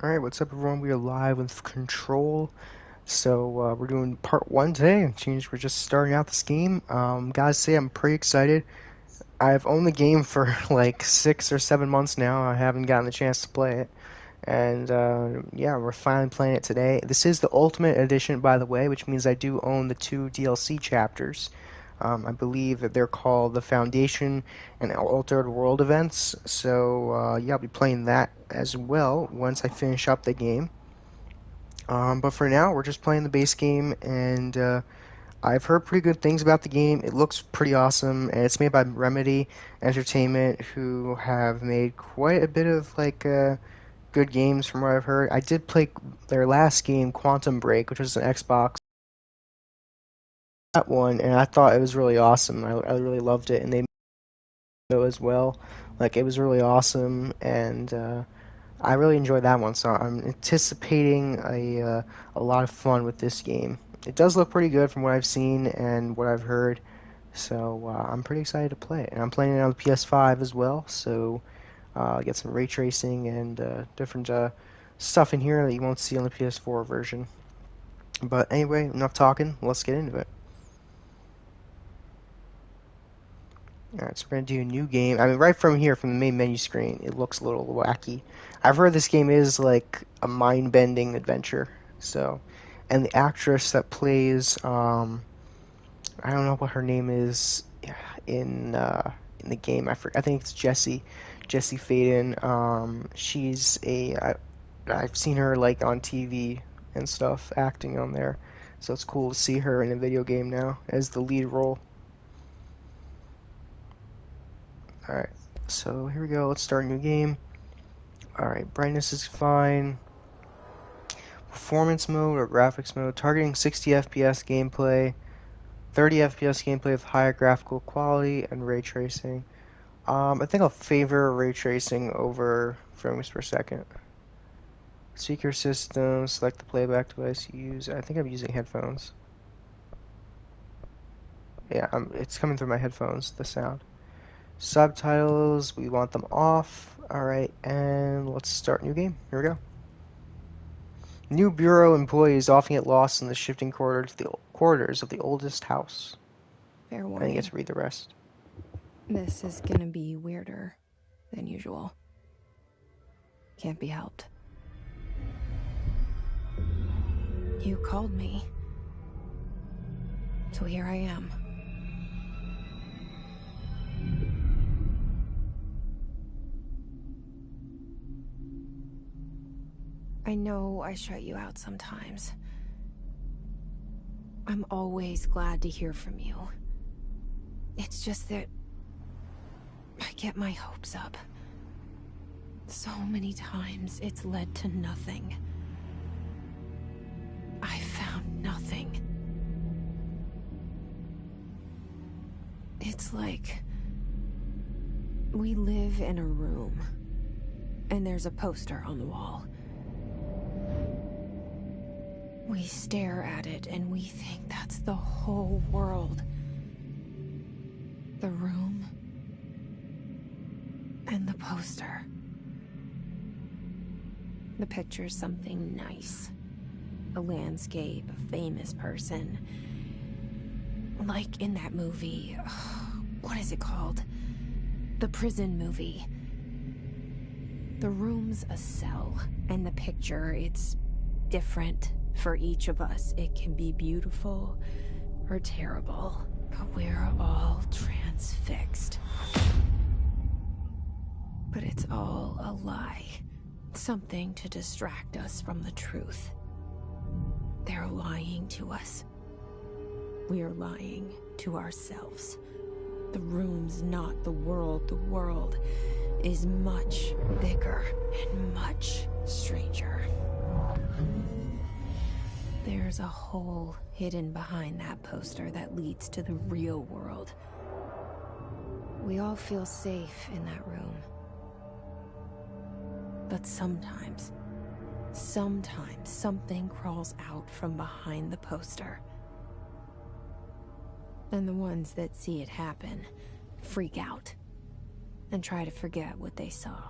Alright, what's up everyone? We are live with Control. So we're doing part one today. We're just starting out this game. Gotta say I'm pretty excited. I've owned the game for like 6 or 7 months now. I haven't gotten the chance to play it. And yeah, we're finally playing it today. This is the Ultimate Edition, by the way, which means I do own the two DLC chapters. I believe that they're called the Foundation and Altered World events. So yeah, I'll be playing that as well once I finish up the game. But for now, we're just playing the base game, and I've heard pretty good things about the game. It looks pretty awesome, and it's made by Remedy Entertainment, who have made quite a bit of good games from what I've heard. I did play their last game, Quantum Break, which was an Xbox. That one, and I thought it was really awesome. I really loved it, and they made it as well. Like it was really awesome, and I really enjoyed that one. So I'm anticipating a lot of fun with this game. It does look pretty good from what I've seen and what I've heard. So I'm pretty excited to play it, and I'm playing it on the PS5 as well. So get some ray tracing and different stuff in here that you won't see on the PS4 version. But anyway, enough talking. Let's get into it. Alright, so we're gonna do a new game. I mean, right from here, from the main menu screen, it looks a little wacky. I've heard this game is like a mind-bending adventure. So, and the actress that plays, I don't know what her name is in the game. I think it's Jesse Faden. I've seen her like on TV and stuff, acting on there. So it's cool to see her in a video game now as the lead role. Alright, so here we go. Let's start a new game. Alright, brightness is fine. Performance mode or graphics mode. Targeting 60 FPS gameplay. 30 FPS gameplay with higher graphical quality and ray tracing. I think I'll favor ray tracing over frames per second. Speaker system, select the playback device you use. I think I'm using headphones. Yeah, it's coming through my headphones, the sound. Subtitles, we want them off. Alright, and let's start a new game. Here we go. New bureau employees often get lost in the shifting corridors of the oldest house. Fair I didn't get warning. to read the rest. This is gonna be weirder than usual. Can't be helped. You called me. So here I am. I know I shut you out sometimes. I'm always glad to hear from you. It's just that I get my hopes up. So many times it's led to nothing. I found nothing. It's like we live in a room, and there's a poster on the wall. We stare at it and we think that's the whole world. The room and the poster. The picture's something nice. A landscape, a famous person. Like in that movie, what is it called? The prison movie. The room's a cell, and the picture, it's different for each of us. It can be beautiful or terrible, but we're all transfixed. But it's all a lie. Something to distract us from the truth. They're lying to us. We're lying to ourselves. The room's not the world. The world is much bigger and much stranger. There's a hole hidden behind that poster that leads to the real world. We all feel safe in that room. But sometimes something crawls out from behind the poster. And the ones that see it happen freak out and try to forget what they saw.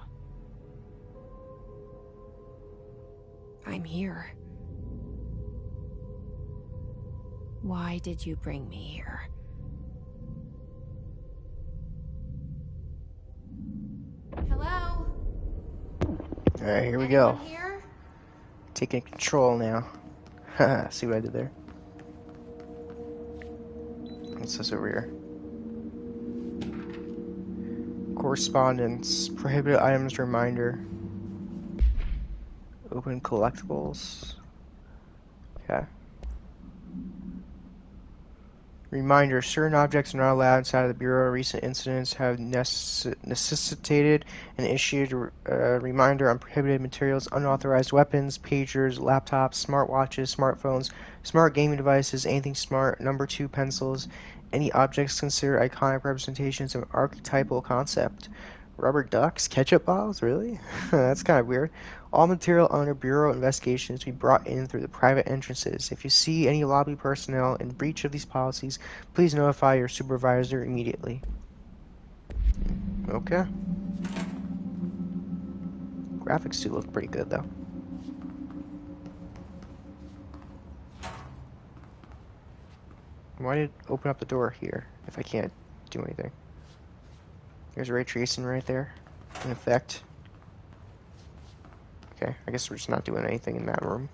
I'm here. Why did you bring me here? Hello? Alright, here we Anyone go. Here? Taking control now. Haha, see what I did there? What's this over here? Correspondence. Prohibited items reminder. Open collectibles. Okay. Reminder, certain objects are not allowed inside of the Bureau. Recent incidents have necessitated an issued reminder on prohibited materials, unauthorized weapons, pagers, laptops, smartwatches, smartphones, smart gaming devices, anything smart, number 2 pencils, any objects considered iconic representations of an archetypal concept. Rubber ducks? Ketchup bottles? Really? That's kind of weird. All material under Bureau investigation is to be brought in through the private entrances. If you see any lobby personnel in breach of these policies, please notify your supervisor immediately. Okay. Graphics do look pretty good, though. Why did it open up the door here if I can't do anything? There's ray tracing right there, in effect. Okay, I guess we're just not doing anything in that room.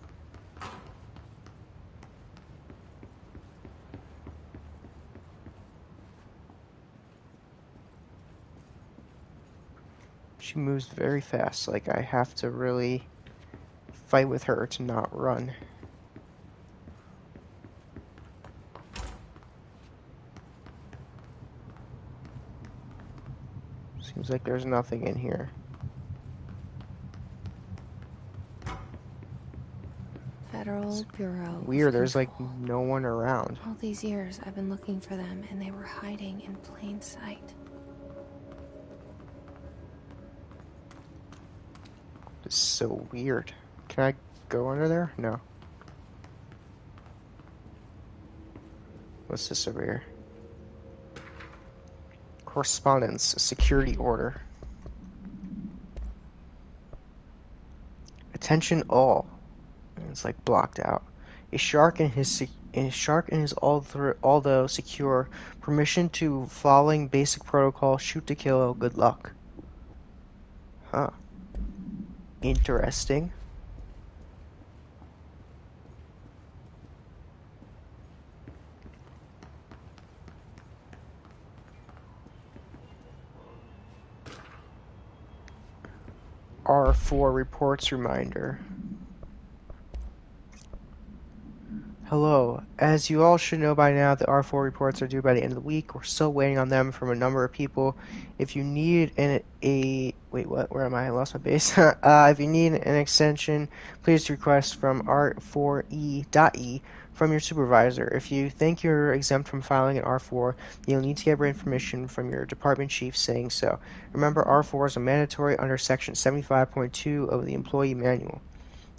She moves very fast, like I have to really fight with her to not run. Seems like there's nothing in here. Federal Bureau of Weird, there's like Control. no one around. All these years I've been looking for them, and they were hiding in plain sight. This is so weird. Can I go under there? No. What's this over here? Correspondence, a security order. Attention all. And it's like blocked out. A shark in his although secure permission to following basic protocol, shoot to kill, good luck. Huh. Interesting. R4 reports reminder. Hello. As you all should know by now, the R4 reports are due by the end of the week. We're still waiting on them from a number of people. If you need wait, what? Where am I? I lost my base. If you need an extension, please request from R4E.E from your supervisor. If you think you're exempt from filing an R4, you'll need to get written permission from your department chief saying so. Remember, R4 is a mandatory under Section 75.2 of the Employee Manual.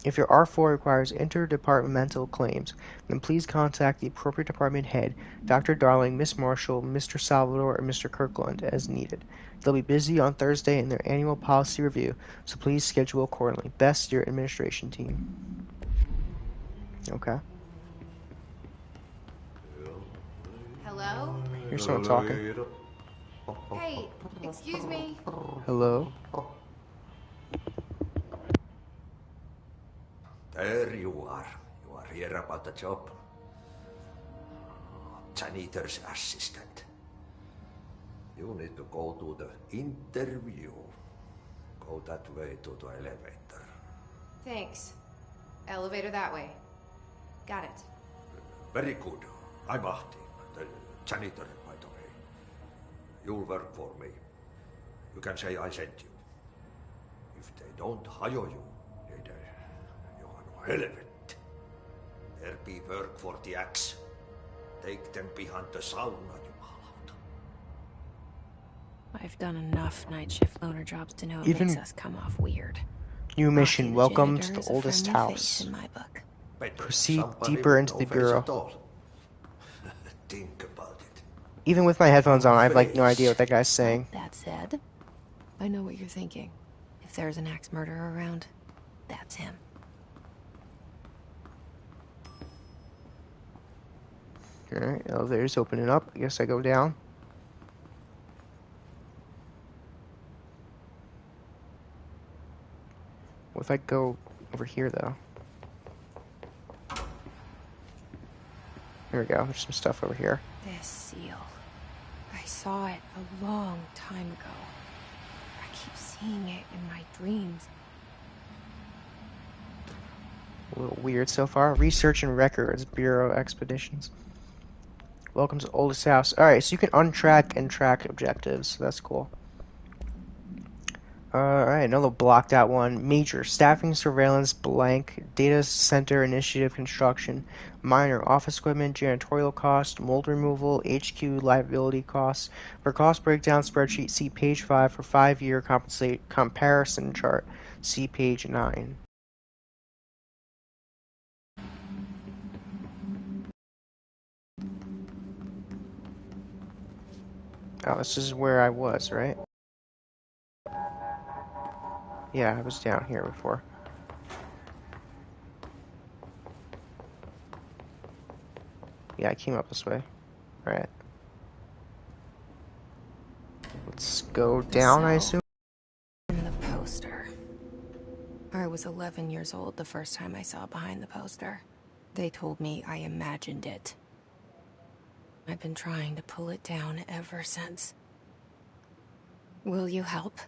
If your R4 requires interdepartmental claims, then please contact the appropriate department head, Dr. Darling, Miss Marshall, Mr. Salvador, or Mr. Kirkland, as needed. They'll be busy on Thursday in their annual policy review, so please schedule accordingly. Best, your administration team. Okay. Hello? Here's someone talking. Hey, excuse me. Hello? There you are. You are here about the job. Janitor's assistant. You need to go to the interview. Go that way to the elevator. Thanks. Elevator that way. Got it. Very good. I'm Ahti, the janitor, by the way. You'll work for me. You can say I sent you. If they don't hire you, you are no helvet. There be work for the axe. Take them behind the sauna, jumalauta. I've done enough night shift loner jobs to know it Even- makes us come off weird. New mission. Ahti the Welcome to janitor the is a oldest friendly house. face in my book. Better Proceed somebody deeper with into no the face bureau. at all. Think about it. Even with my headphones on, I have like no idea what that guy's saying. That said, I know what you're thinking. If there's an axe murderer around, that's him. Alright, elevator's opening up. I guess I go down. What if I go over here, though? Here we go. There's some stuff over here. This seal. I saw it a long time ago. I keep seeing it in my dreams. A little weird so far. Research and records, Bureau expeditions. Welcome to oldest house. Alright, so you can untrack and track objectives. So that's cool. Alright, another blocked out one. Major, staffing, surveillance, blank, data center initiative construction. Minor, office equipment, janitorial cost, mold removal, HQ liability costs. For cost breakdown spreadsheet, see page 5 for 5-year comparison chart. See page 9. Oh, this is where I was, right? Yeah, I was down here before. Yeah, I came up this way. Alright. Let's go down, I assume? In the poster. I was 11 years old the first time I saw behind the poster. They told me I imagined it. I've been trying to pull it down ever since. Will you help?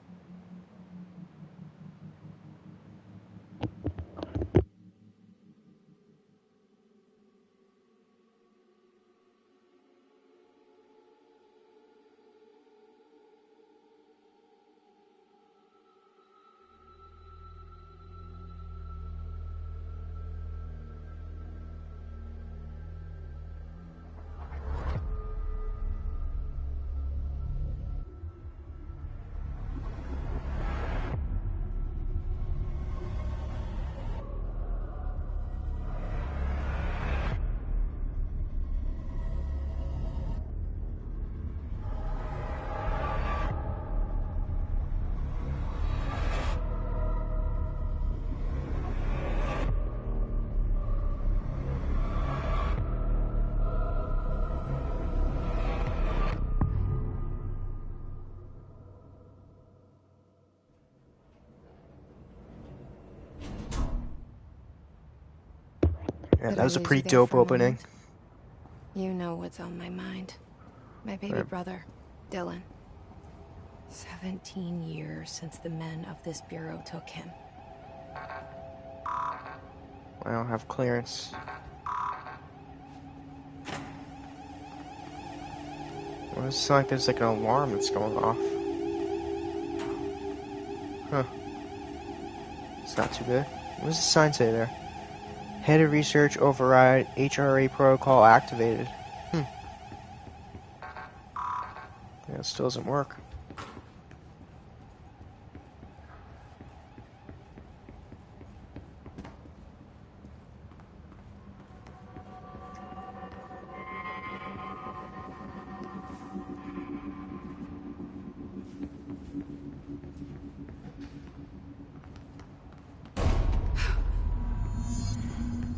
Yeah, that was a pretty dope opening. You know what's on my mind. My baby brother, Dylan. 17 years since the men of this bureau took him. I don't have clearance. Well, it sounds like there's like an alarm that's going off. Huh. It's not too good. What does the sign say there? Head of research override HRA protocol activated. Yeah, it still doesn't work.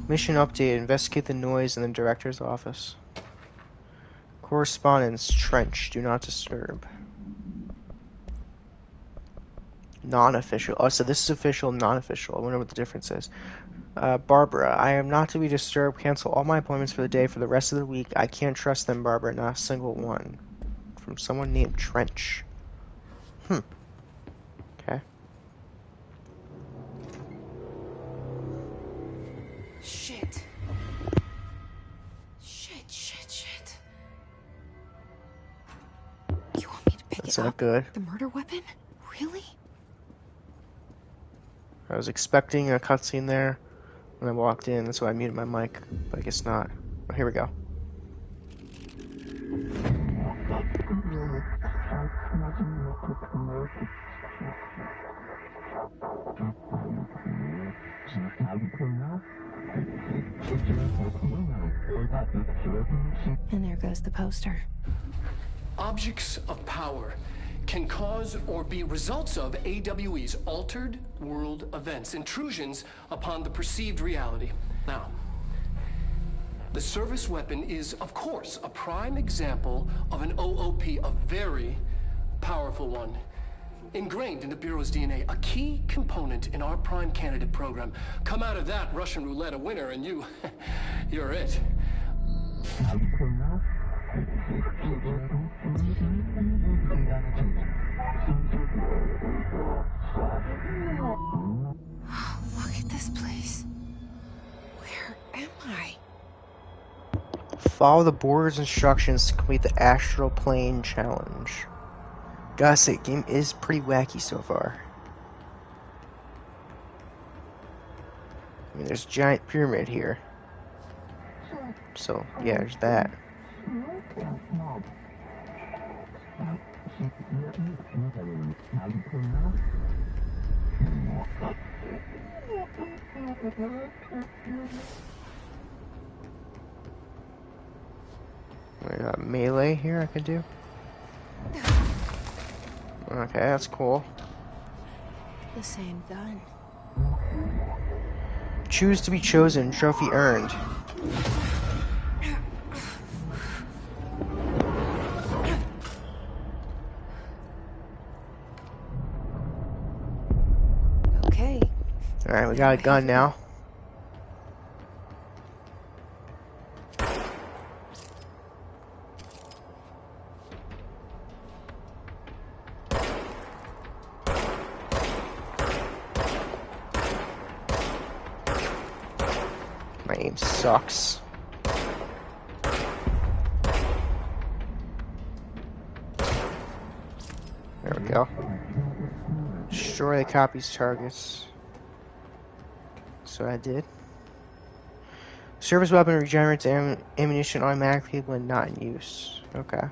Mission update. Investigate the noise in the director's office. Correspondence. Trench. Do not disturb. Non-official. Oh, so this is official, non-official. I wonder what the difference is. Barbara. I am not to be disturbed. Cancel all my appointments for the day for the rest of the week. I can't trust them, Barbara. Not a single one. From someone named Trench. Okay. Shit. You want me to pick That's it not up? good. The murder weapon? Really? I was expecting a cutscene there when I walked in. That's why I muted my mic, but I guess not. Oh, here we go. And there goes the poster. Objects of power can cause or be results of AWE's altered world events, intrusions upon the perceived reality. Now, The service weapon is, of course, a prime example of an OOP, a very powerful one. Ingrained in the Bureau's DNA, a key component in our prime candidate program. Come out of that Russian roulette a winner and you're it. Look at this place. Where am I? Follow the board's instructions to complete the Astral Plane Challenge. Gotta say, the game is pretty wacky so far. I mean, there's a giant pyramid here. So, yeah, there's that. We got melee here I can do. Okay, that's cool. The same gun. Choose to be chosen. Trophy earned. Okay. Alright, we got a gun now. My aim sucks. There we go. Destroy the copy's targets. So I did. Service weapon regenerates ammunition automatically when not in use. Okay.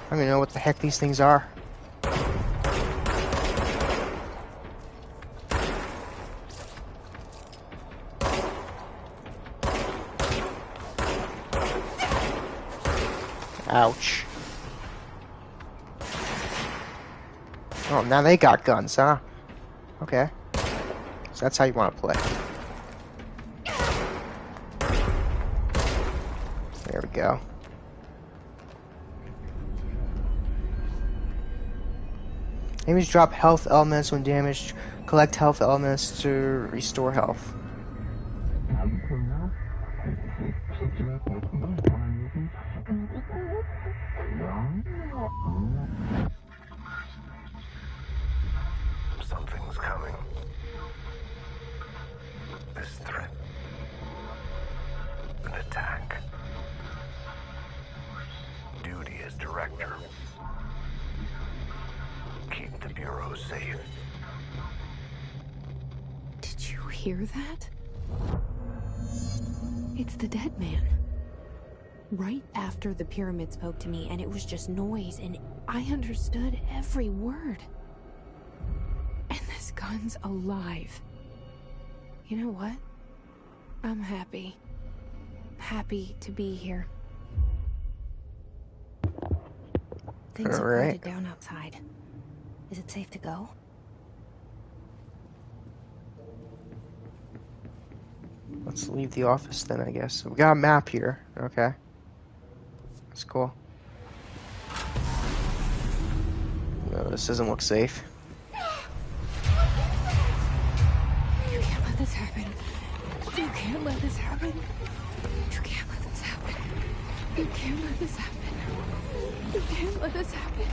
I don't even know what the heck these things are. Ouch. Oh, now they got guns, huh? Okay. So that's how you want to play. There we go. Enemies drop health elements when damaged. Collect health elements to restore health. Something's coming. This threat. An attack. Duty as director. Keep the Bureau safe. Did you hear that? It's the dead man. Right after the pyramid spoke to me, and it was just noise, and I understood every word. And this gun's alive. You know what? I'm happy. Happy to be here. Things have quieted down outside. Is it safe to go? Let's leave the office then, I guess. So we got a map here. Okay. That's cool. No, this doesn't look safe. You can't let this happen. You can't let this happen. You can't let this happen. You can't let this happen. You can't let this happen.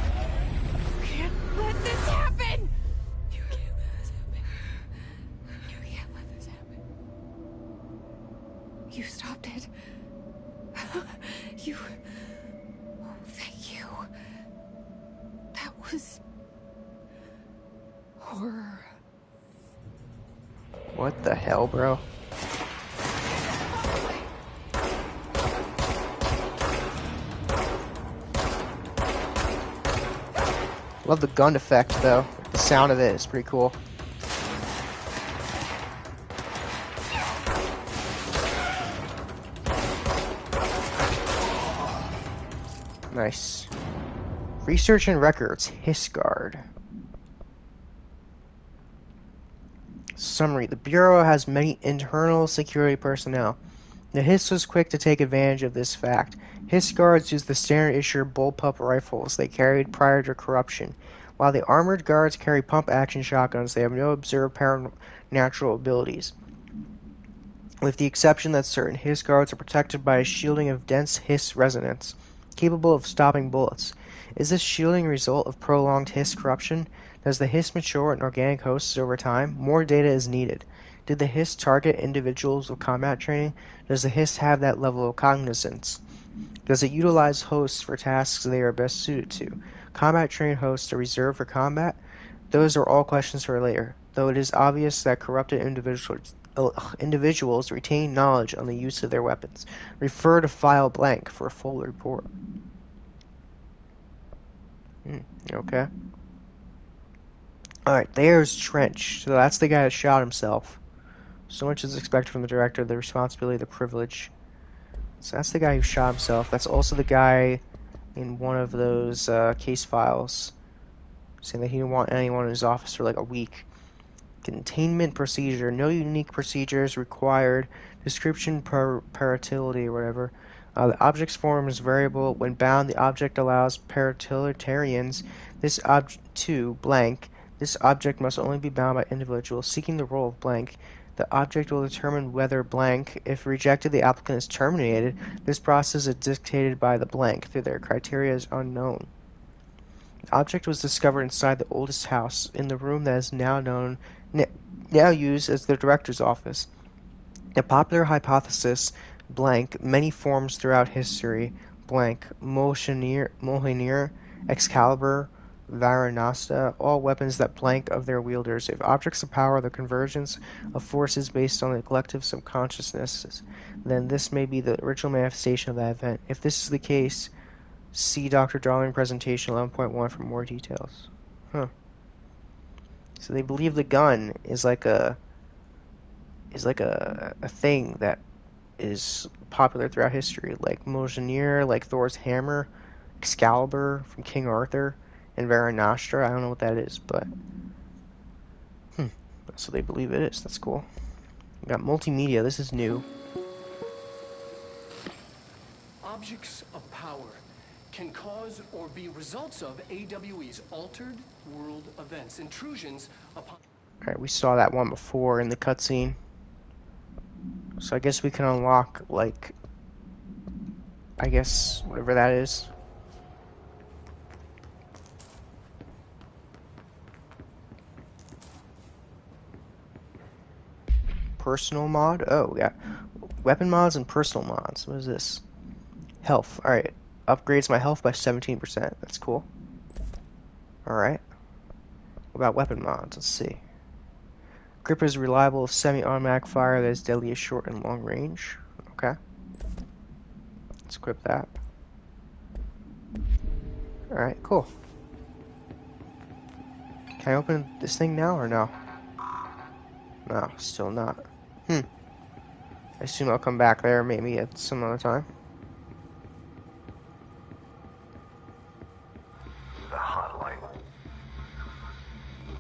You can't let this happen. You can't let this happen. You can't let this happen. You stopped it. You... Oh, thank you. That was... horror. What the hell, bro? Love the gun effect though. The sound of it is pretty cool. Nice. Research and records. Hissguard. Summary. The Bureau has many internal security personnel. The Hiss was quick to take advantage of this fact. Hiss guards used the standard issue bullpup rifles they carried prior to corruption. While the armored guards carry pump-action shotguns, they have no observed supernatural abilities, with the exception that certain Hiss guards are protected by a shielding of dense Hiss resonance, capable of stopping bullets. Is this shielding a result of prolonged Hiss corruption? Does the Hiss mature in organic hosts over time? More data is needed. Did the Hiss target individuals with combat training? Does the Hiss have that level of cognizance? Does it utilize hosts for tasks they are best suited to? Combat-trained hosts are reserved for combat? Those are all questions for later, though it is obvious that corrupted individuals retain knowledge on the use of their weapons. Refer to file blank for a full report. Okay. Alright, there's Trench. So that's the guy that shot himself. So much is expected from the director, the responsibility, the privilege. So that's the guy who shot himself. That's also the guy in one of those case files saying that he didn't want anyone in his office for like a week. Containment procedure. No unique procedures required. Description per paratility or whatever. The object's form is variable. When bound, the object allows paratiliterians to blank. This object must only be bound by individuals seeking the role of blank. The object will determine whether blank. If rejected, the applicant is terminated. This process is dictated by the blank, through their criteria is unknown. The object was discovered inside the oldest house, in the room that is now used as the director's office. The popular hypothesis, blank, many forms throughout history, blank, Mjolnir, Excalibur, Varanasta, all weapons that blank of their wielders. If objects of power are the convergence of forces based on the collective subconsciousness, then this may be the original manifestation of that event. If this is the case, see Dr. Darling presentation 11.1 for more details. Huh. So they believe the gun is like a thing that is popular throughout history, like Mjolnir, like Thor's hammer, Excalibur from King Arthur, and Varanastra. I don't know what that is, but that's what they believe it is. That's cool. We got multimedia. This is new. Objects of power can cause or be results of AWE's altered world events, intrusions upon... Alright, we saw that one before in the cutscene. So I guess we can unlock, like, I guess, whatever that is. Personal mod? Oh, yeah. Weapon mods and personal mods. What is this? Health. Alright. Upgrades my health by 17%. That's cool. Alright. What about weapon mods? Let's see. Grip is reliable semi-automatic fire that is deadly at short and long range. Okay. Let's equip that. Alright, cool. Can I open this thing now or no? No, still not. I assume I'll come back there maybe at some other time. The hotline.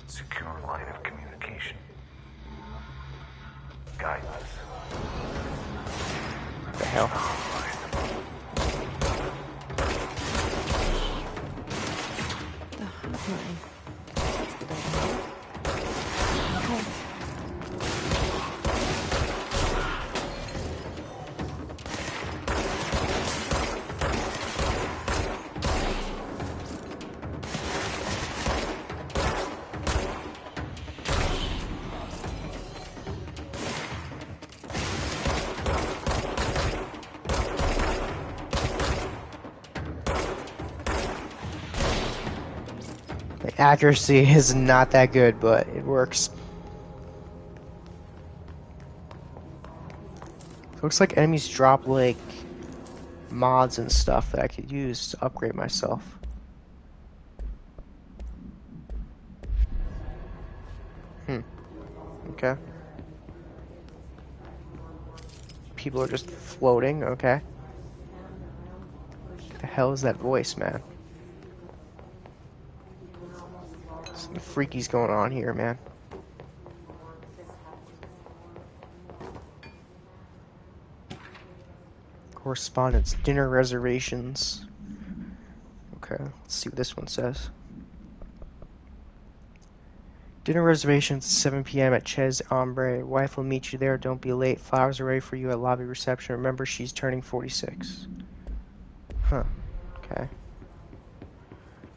Secure line of communication. Guidance. What the hell? The hotline. The accuracy is not that good, but it works. Looks like enemies drop like mods and stuff that I could use to upgrade myself. Okay. People are just floating, okay. What the hell is that voice, man? Something freaky's going on here, man. Correspondence, dinner reservations. Okay, let's see what this one says. Dinner reservations 7 p.m. at Chez Ombre. Wife will meet you there. Don't be late. Flowers are ready for you at lobby reception. Remember, she's turning 46. Huh. Okay.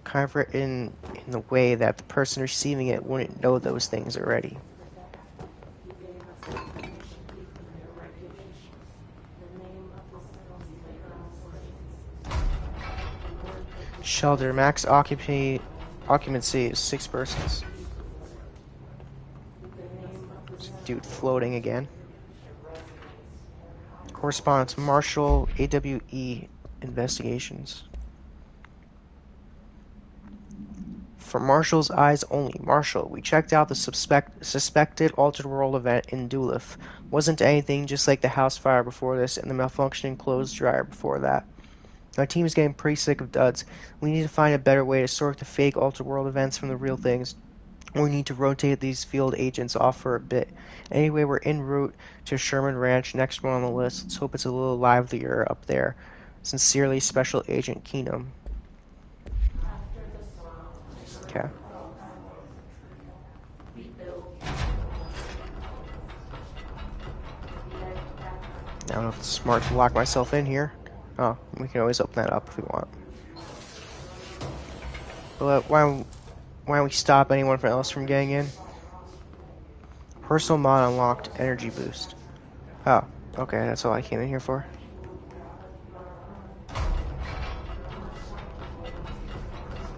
Kind of written in the way that the person receiving it wouldn't know those things already. Shelter. Max occupancy is 6 persons. Dude floating again. Correspondence. Marshall, AWE Investigations. For Marshall's eyes only. Marshall, we checked out the suspected Altered World event in Duluth. Wasn't anything, just like the house fire before this and the malfunctioning clothes dryer before that. Our team is getting pretty sick of duds. We need to find a better way to sort the fake Altered World events from the real things. We need to rotate these field agents off for a bit. Anyway, we're en route to Sherman Ranch, next one on the list. Let's hope it's a little livelier up there. Sincerely, Special Agent Keenum. Okay. I don't know if it's smart to lock myself in here. Oh, we can always open that up if we want. But why don't we stop anyone else from getting in? Personal mod unlocked, energy boost. Oh, okay, that's all I came in here for.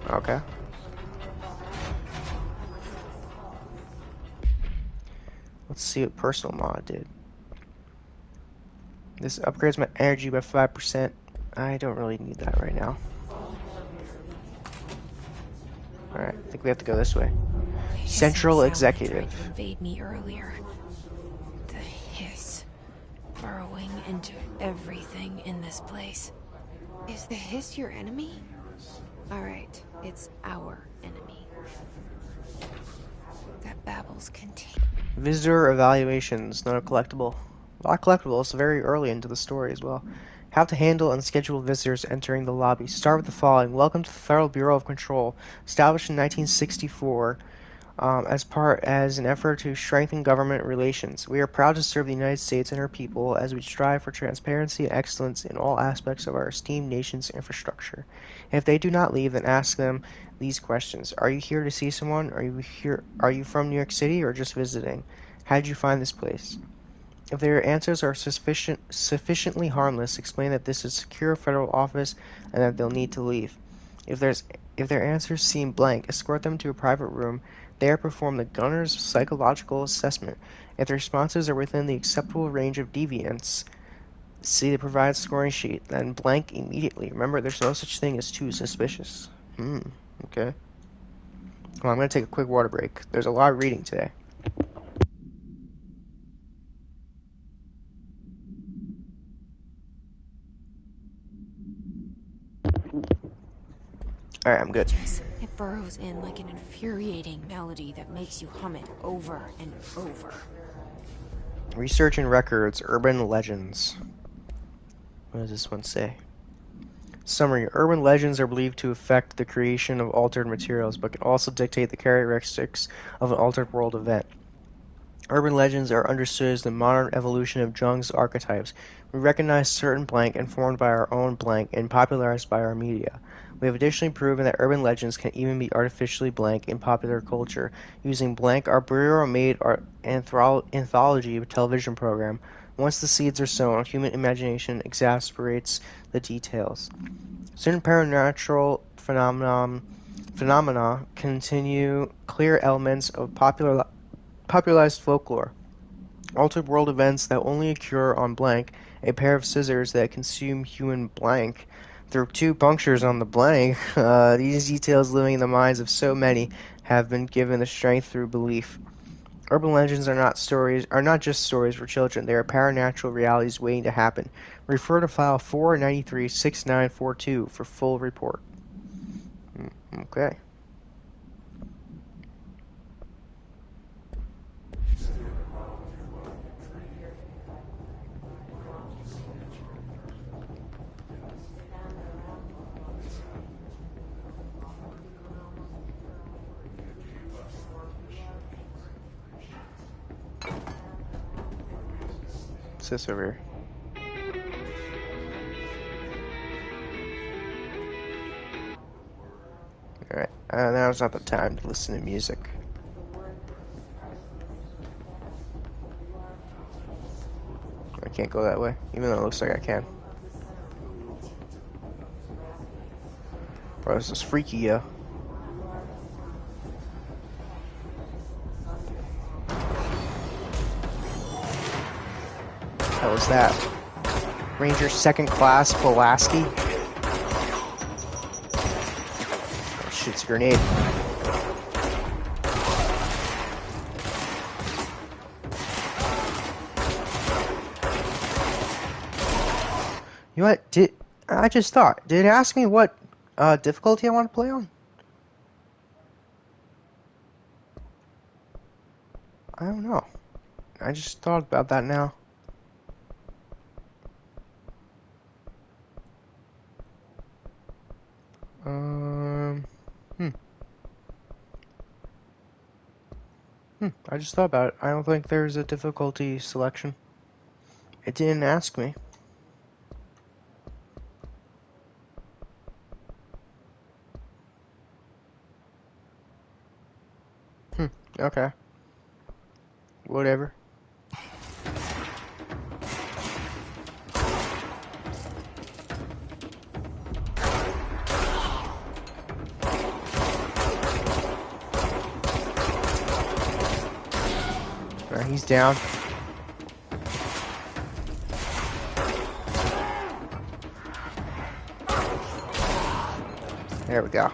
Okay. Let's see what personal mod did. This upgrades my energy by 5%. I don't really need that right now. Alright, I think we have to go this way. Central Executive. Tried to invade me earlier. The hiss burrowing into everything in this place. Is the hiss your enemy? Alright, it's our enemy. That babbles contain. Visitor evaluations, not a collectible. Not collectible, it's very early into the story as well. How to handle unscheduled visitors entering the lobby. Start with the following. Welcome to the Federal Bureau of Control, established in 1964 as an effort to strengthen government relations. We are proud to serve the United States and her people as we strive for transparency and excellence in all aspects of our esteemed nation's infrastructure. If they do not leave, then ask them these questions. Are you here to see someone? Are you from New York City or just visiting? How did you find this place? If their answers are sufficiently harmless, explain that this is a secure federal office and that they'll need to leave. If their answers seem blank, escort them to a private room. There, perform the gunner's psychological assessment. If the responses are within the acceptable range of deviance, see the provided scoring sheet, then blank immediately. Remember, there's no such thing as too suspicious. Okay. Well, I'm going to take a quick water break. There's a lot of reading today. Alright, I'm good. It burrows in like an infuriating melody that makes you hum it over and over. Research and records, urban legends. What does this one say? Summary. Urban legends are believed to affect the creation of altered materials, but can also dictate the characteristics of an altered world event. Urban legends are understood as the modern evolution of Jung's archetypes. We recognize certain blank informed by our own blank and popularized by our media. We have additionally proven that urban legends can even be artificially blank in popular culture. Using blank, our Bureau made our anthology television program. Once the seeds are sown, human imagination exasperates the details. Certain paranormal phenomena continue clear elements of popularized folklore. Altered world events that only occur on blank, a pair of scissors that consume human blank through 2 punctures on the blank. These details living in the minds of so many have been given the strength through belief. Urban legends are not just stories for children. They are paranatural realities waiting to happen. Refer to file 493-6942 for full report. Okay. What's this over here? Alright, now's not the time to listen to music. I can't go that way, even though it looks like I can. Bro, this is freaky, yo. What was that? Ranger Second Class Pulaski? Oh, shit's a grenade. You know what? I just thought, did it ask me what difficulty I want to play on? I don't know. I just thought about that now. I just thought about it. I don't think there's a difficulty selection. It didn't ask me. Okay. Whatever. Alright, he's down. There we go.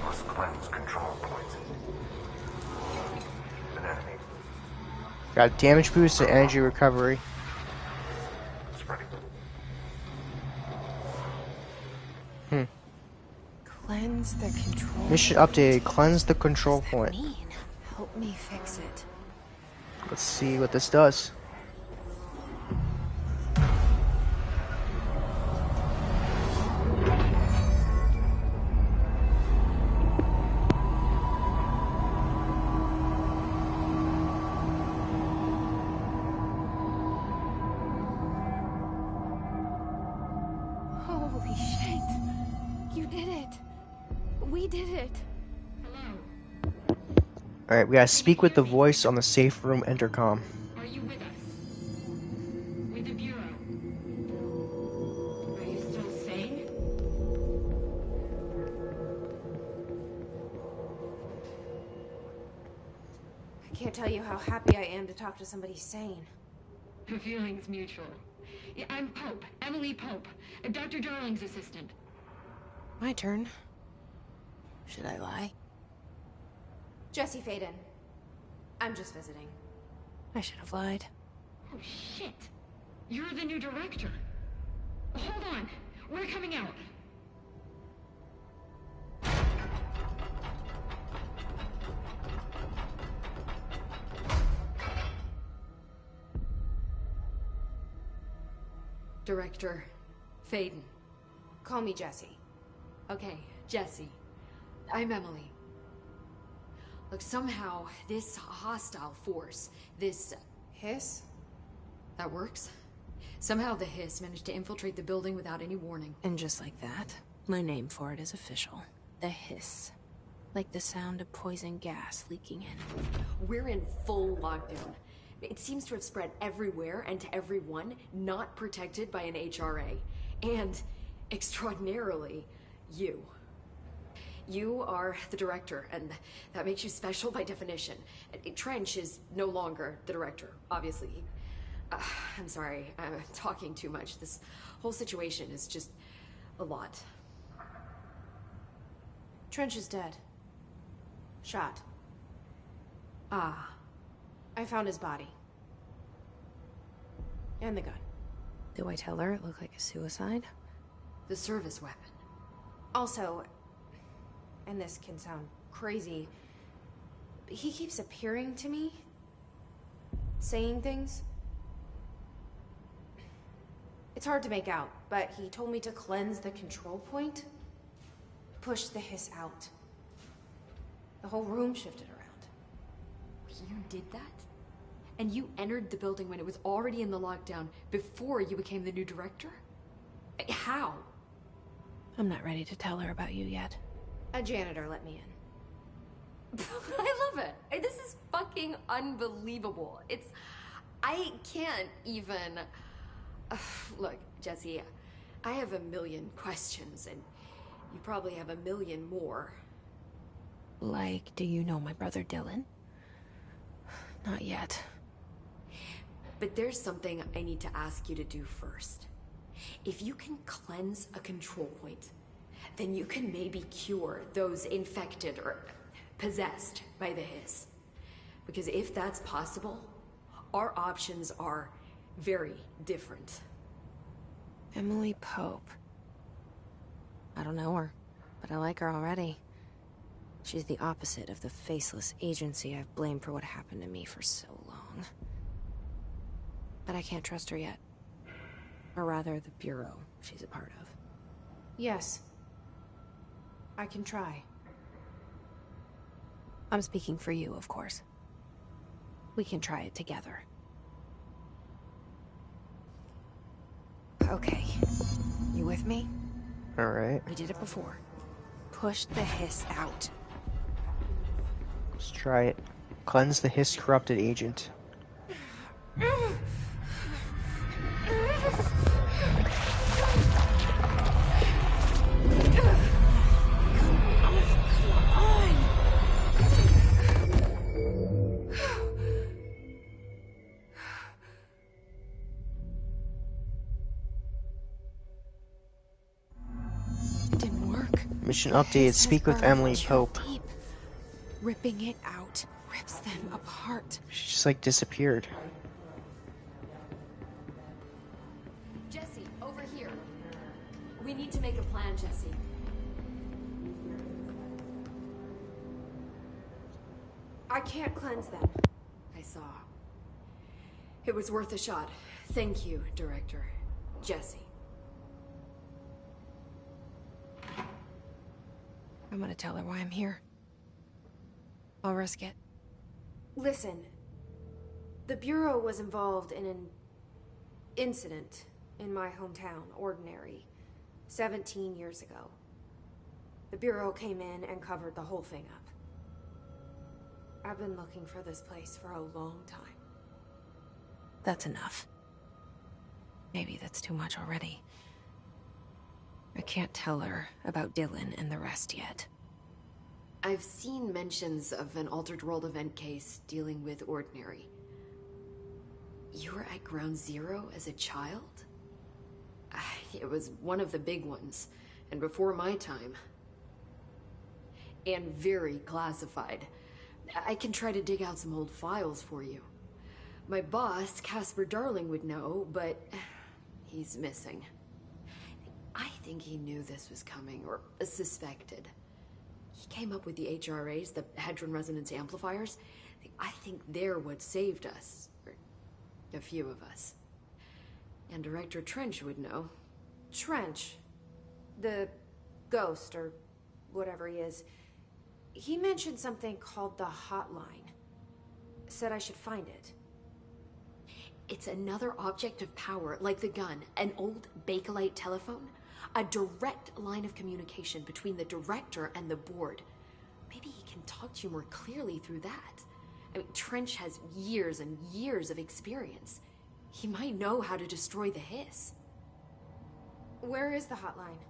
Must cleanse control points. An enemy. Got damage boost and energy recovery. Spreading. Cleanse the control. Mission updated. Cleanse the control point. Mean. Help me fix it. Let's see what this does. Holy shit! You did it! We did it! Alright, we gotta speak with the voice on the safe room intercom. Are you with us? With the Bureau? Are you still sane? I can't tell you how happy I am to talk to somebody sane. The feeling's mutual. Yeah, I'm Pope, Emily Pope, Dr. Darling's assistant. My turn. Should I lie? Jesse Faden. I'm just visiting. I should have lied. Oh, shit. You're the new director. Hold on. We're coming out. Director Faden. Call me Jesse. Okay, Jesse. I'm Emily. Look, somehow this hostile force, this Hiss? that works. Somehow the Hiss managed to infiltrate the building without any warning. And just like that, my name for it is official. The Hiss. Like the sound of poison gas leaking in. We're in full lockdown. It seems to have spread everywhere and to everyone not protected by an HRA. And, extraordinarily, you. You are the director, and that makes you special by definition. Trench is no longer the director, obviously. I'm sorry, I'm talking too much. This whole situation is just a lot. Trench is dead. Shot. Ah. I found his body. And the gun. Do I tell her it looked like a suicide? The service weapon. Also, and this can sound crazy, but he keeps appearing to me, saying things. It's hard to make out, but he told me to cleanse the control point, push the hiss out. The whole room shifted around. You did that? And you entered the building when it was already in the lockdown before you became the new director? How? I'm not ready to tell her about you yet. A janitor let me in. I love it. This is fucking unbelievable. I can't even... Look, Jesse, I have a million questions, and you probably have a million more. Like, do you know my brother Dylan? Not yet. But there's something I need to ask you to do first. If you can cleanse a control point, then you can maybe cure those infected or possessed by the hiss. Because if that's possible, our options are very different. Emily Pope. I don't know her, but I like her already. She's the opposite of the faceless agency I've blamed for what happened to me for so long. But I can't trust her yet. Or rather, the Bureau she's a part of. Yes. I can try. I'm speaking for you, of course. We can try it together. Okay. You with me? Alright. We did it before. Push the hiss out. Let's try it. Cleanse the hiss corrupted agent. It didn't work. Mission updated. Speak with Emily Pope. Deep. Ripping it out rips them apart. She just like disappeared. Jesse, over here. We need to make a plan, Jesse. I can't cleanse them. I saw. It was worth a shot. Thank you, Director. Jesse. I'm gonna tell her why I'm here. I'll risk it. Listen, the Bureau was involved in an incident in my hometown, Ordinary, 17 years ago. The Bureau came in and covered the whole thing up. I've been looking for this place for a long time. That's enough. Maybe that's too much already. I can't tell her about Dylan and the rest yet. I've seen mentions of an Altered World event case dealing with Ordinary. You were at Ground Zero as a child? It was one of the big ones, and before my time. And very classified. I can try to dig out some old files for you. My boss, Casper Darling, would know, but he's missing. I think he knew this was coming, or suspected. He came up with the HRAs, the Hadron Resonance Amplifiers. I think they're what saved us. Or a few of us. And Director Trench would know. Trench, the ghost, or whatever he is, he mentioned something called the Hotline. Said I should find it. It's another object of power, like the gun, an old Bakelite telephone. A direct line of communication between the director and the board. Maybe he can talk to you more clearly through that. I mean, Trench has years and years of experience. He might know how to destroy the hiss. Where is the hotline?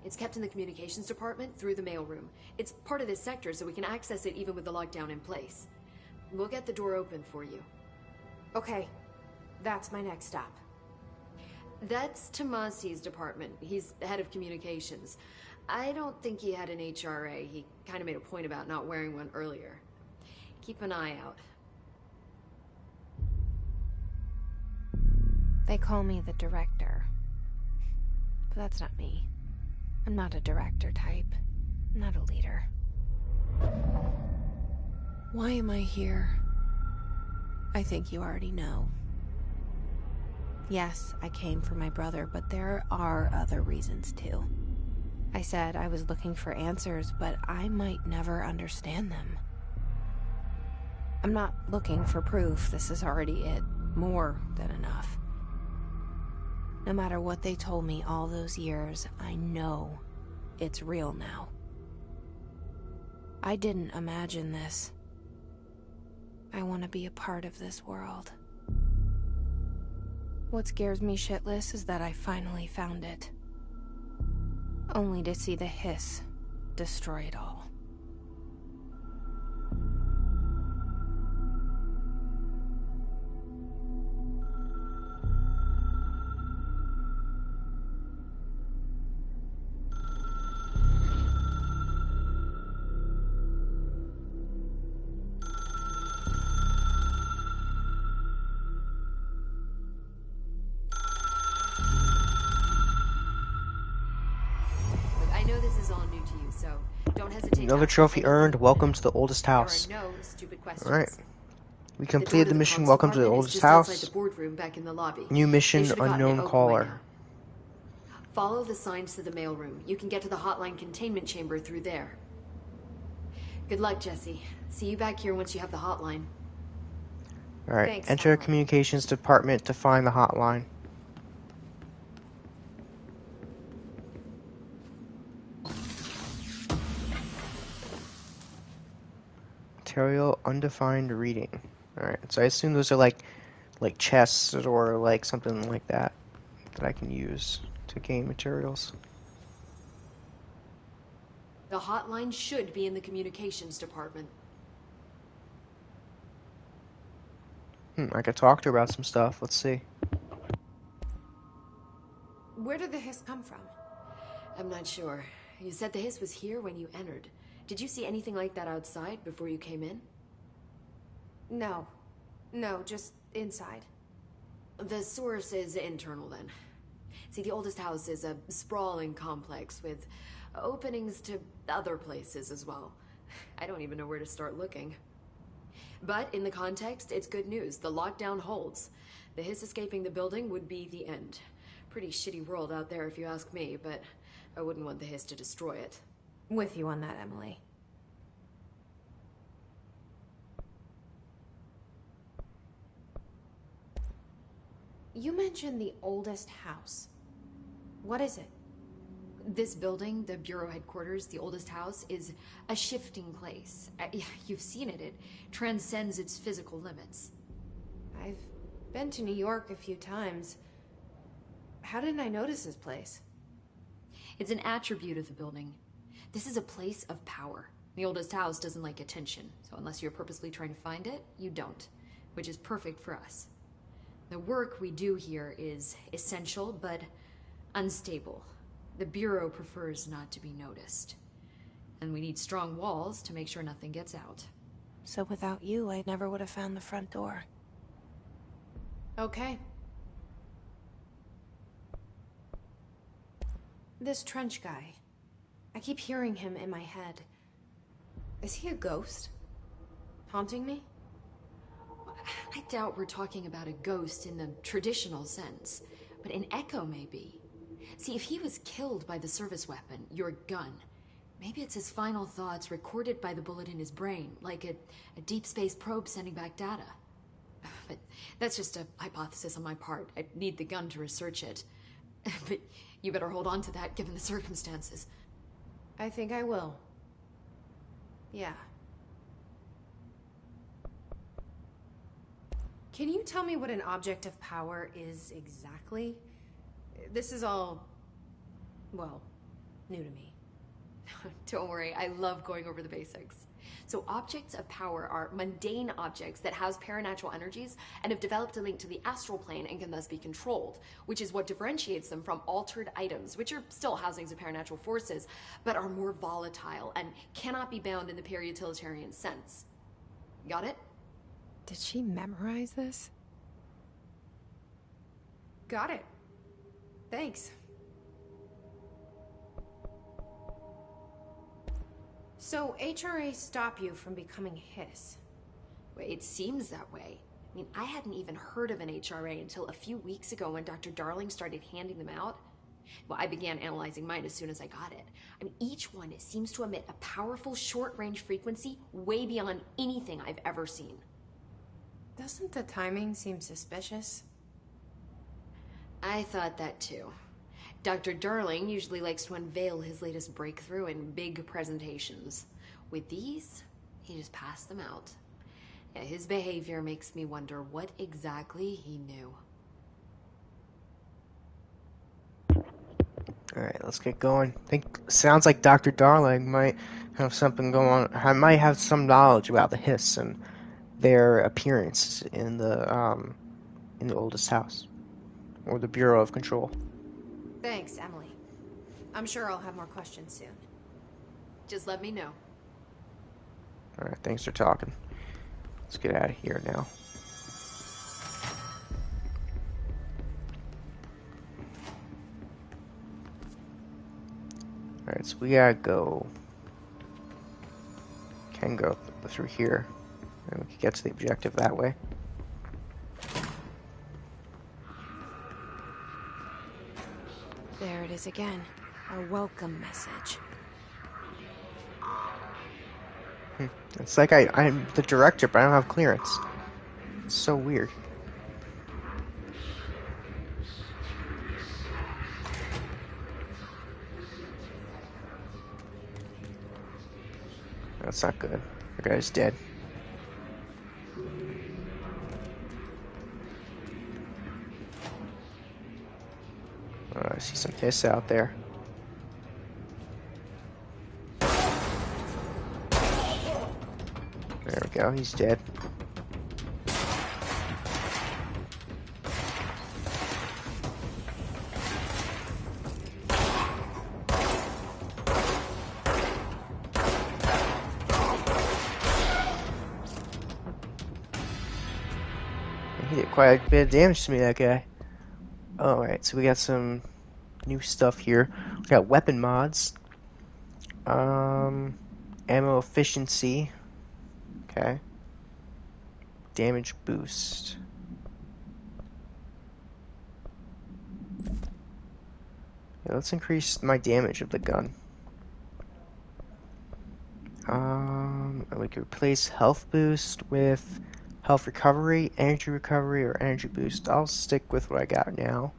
It's kept in the communications department through the mailroom. It's part of this sector, so we can access it even with the lockdown in place. We'll get the door open for you. Okay, that's my next stop. That's Tomasi's department. He's head of communications. I don't think he had an HRA. He kind of made a point about not wearing one earlier. keep an eye out. They call me the director. But that's not me. I'm not a director type. I'm not a leader. Why am I here? I think you already know. Yes, I came for my brother, but there are other reasons too. I said I was looking for answers, but I might never understand them. I'm not looking for proof. This is already it. More than enough. No matter what they told me all those years, I know it's real now. I didn't imagine this. I want to be a part of this world. What scares me shitless is that I finally found it. Only to see the hiss destroy it all. Another trophy earned. Welcome to the oldest house. No stupid questions. Alright. We completed the mission. Welcome to the oldest house. The boardroom back in the lobby. New mission, unknown caller. Follow the signs to the mailroom. You can get to the hotline containment chamber through there. Good luck, Jesse. See you back here once you have the hotline. Alright, Thanks, enter Hotline. communications department to find the hotline. Material undefined reading. Alright, so I assume those are like chests or like something like that I can use to gain materials. The hotline should be in the communications department. I could talk to her about some stuff. Let's see. Where did the hiss come from? I'm not sure. You said the hiss was here when you entered. Did you see anything like that outside before you came in? No. No, just inside. The source is internal then. See, the oldest house is a sprawling complex with openings to other places as well. I don't even know where to start looking. But in the context, it's good news. The lockdown holds. The hiss escaping the building would be the end. Pretty shitty world out there if you ask me, but I wouldn't want the hiss to destroy it. With you on that, Emily. You mentioned the oldest house. What is it? This building, the Bureau headquarters, the oldest house, is a shifting place. You've seen it. It transcends its physical limits. I've been to New York a few times. How didn't I notice this place? It's an attribute of the building. This is a place of power. The oldest house doesn't like attention, so unless you're purposely trying to find it, you don't, which is perfect for us. The work we do here is essential, but unstable. The Bureau prefers not to be noticed. And we need strong walls to make sure nothing gets out. So without you, I never would have found the front door. Okay. This Trench guy. I keep hearing him in my head. Is he a ghost? Haunting me? I doubt we're talking about a ghost in the traditional sense, but an echo maybe. See, if he was killed by the service weapon, your gun, maybe it's his final thoughts recorded by the bullet in his brain, like a deep space probe sending back data. But that's just a hypothesis on my part. I need the gun to research it. But you better hold on to that given the circumstances. I think I will. Yeah. Can you tell me what an object of power is exactly? This is all, well, new to me. Don't worry, I love going over the basics. So objects of power are mundane objects that house paranatural energies and have developed a link to the astral plane and can thus be controlled, which is what differentiates them from altered items, which are still housings of paranatural forces, but are more volatile and cannot be bound in the peri-utilitarian sense. Got it? Did she memorize this? Got it. Thanks. So, HRA stop you from becoming Hiss? Well, it seems that way. I mean, I hadn't even heard of an HRA until a few weeks ago when Dr. Darling started handing them out. Well, I began analyzing mine as soon as I got it. I mean, each one seems to emit a powerful short-range frequency way beyond anything I've ever seen. Doesn't the timing seem suspicious? I thought that too. Dr. Darling usually likes to unveil his latest breakthrough in big presentations. With these, he just passed them out. Yeah, his behavior makes me wonder what exactly he knew. Alright, let's get going. Sounds like Dr. Darling might have something going on. I might have some knowledge about the Hiss and their appearance in the oldest house. Or the Bureau of Control. Thanks, Emily. I'm sure I'll have more questions soon. Just let me know. Alright, thanks for talking. Let's get out of here now. Alright, so we gotta go. Can go through here. And we can get to the objective that way. There it is again. Our welcome message. It's like I'm the director, but I don't have clearance. It's so weird. That's not good. The guy's dead. I see some Hiss out there. There we go, he's dead. He did quite a bit of damage to me, that guy. Alright, so we got some new stuff here. We got weapon mods. Ammo efficiency. Okay. Damage boost. Yeah, let's increase my damage of the gun. We could replace health boost with health recovery, energy recovery, or energy boost. I'll stick with what I got now.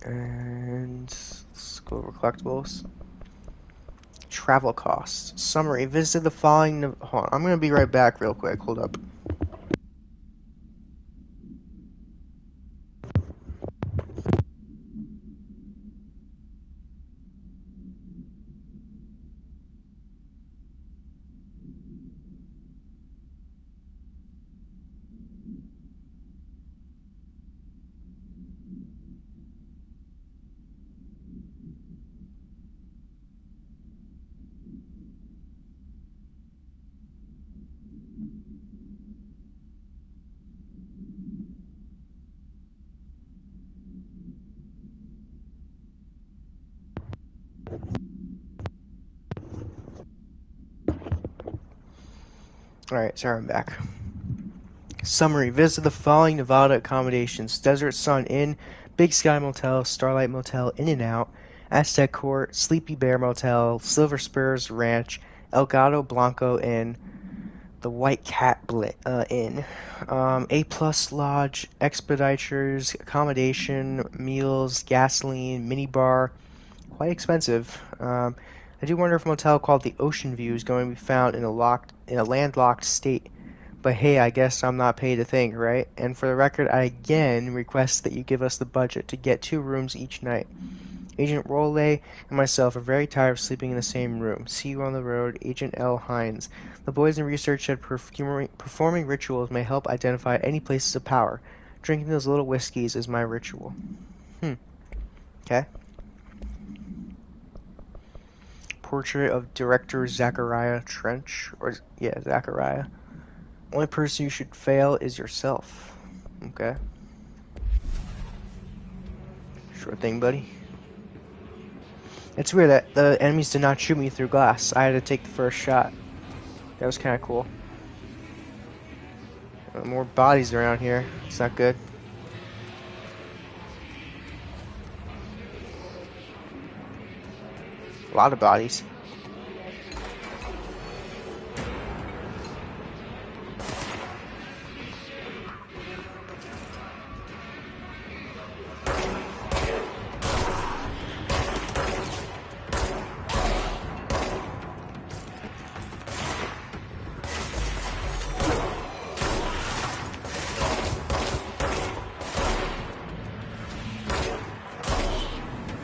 And let's go over collectibles. Travel costs. Summary. Visit the following... Hold on. I'm going to be right back real quick. Hold up. Alright, sorry, I'm back. Summary. Visit the following Nevada accommodations. Desert Sun Inn, Big Sky Motel, Starlight Motel, In-N-Out, Aztec Court, Sleepy Bear Motel, Silver Spurs Ranch, El Gato Blanco Inn, the White Cat Inn, A+ Lodge, Expeditures, accommodation, meals, gasoline, minibar. Quite expensive. I do wonder if a motel called the Ocean View is going to be found in a landlocked state. But hey, I guess I'm not paid a thing, right? And for the record, I again request that you give us the budget to get 2 rooms each night. Agent Roley and myself are very tired of sleeping in the same room. See you on the road, Agent L. Hines. The boys in research said performing rituals may help identify any places of power. Drinking those little whiskeys is my ritual. Okay. portrait of director Zachariah Trench. Or, yeah, Zachariah. Only person you should fail is yourself. Okay. Sure thing, buddy. It's weird that the enemies did not shoot me through glass. I had to take the first shot. That was kind of cool. More bodies around here. It's not good. A lot of bodies.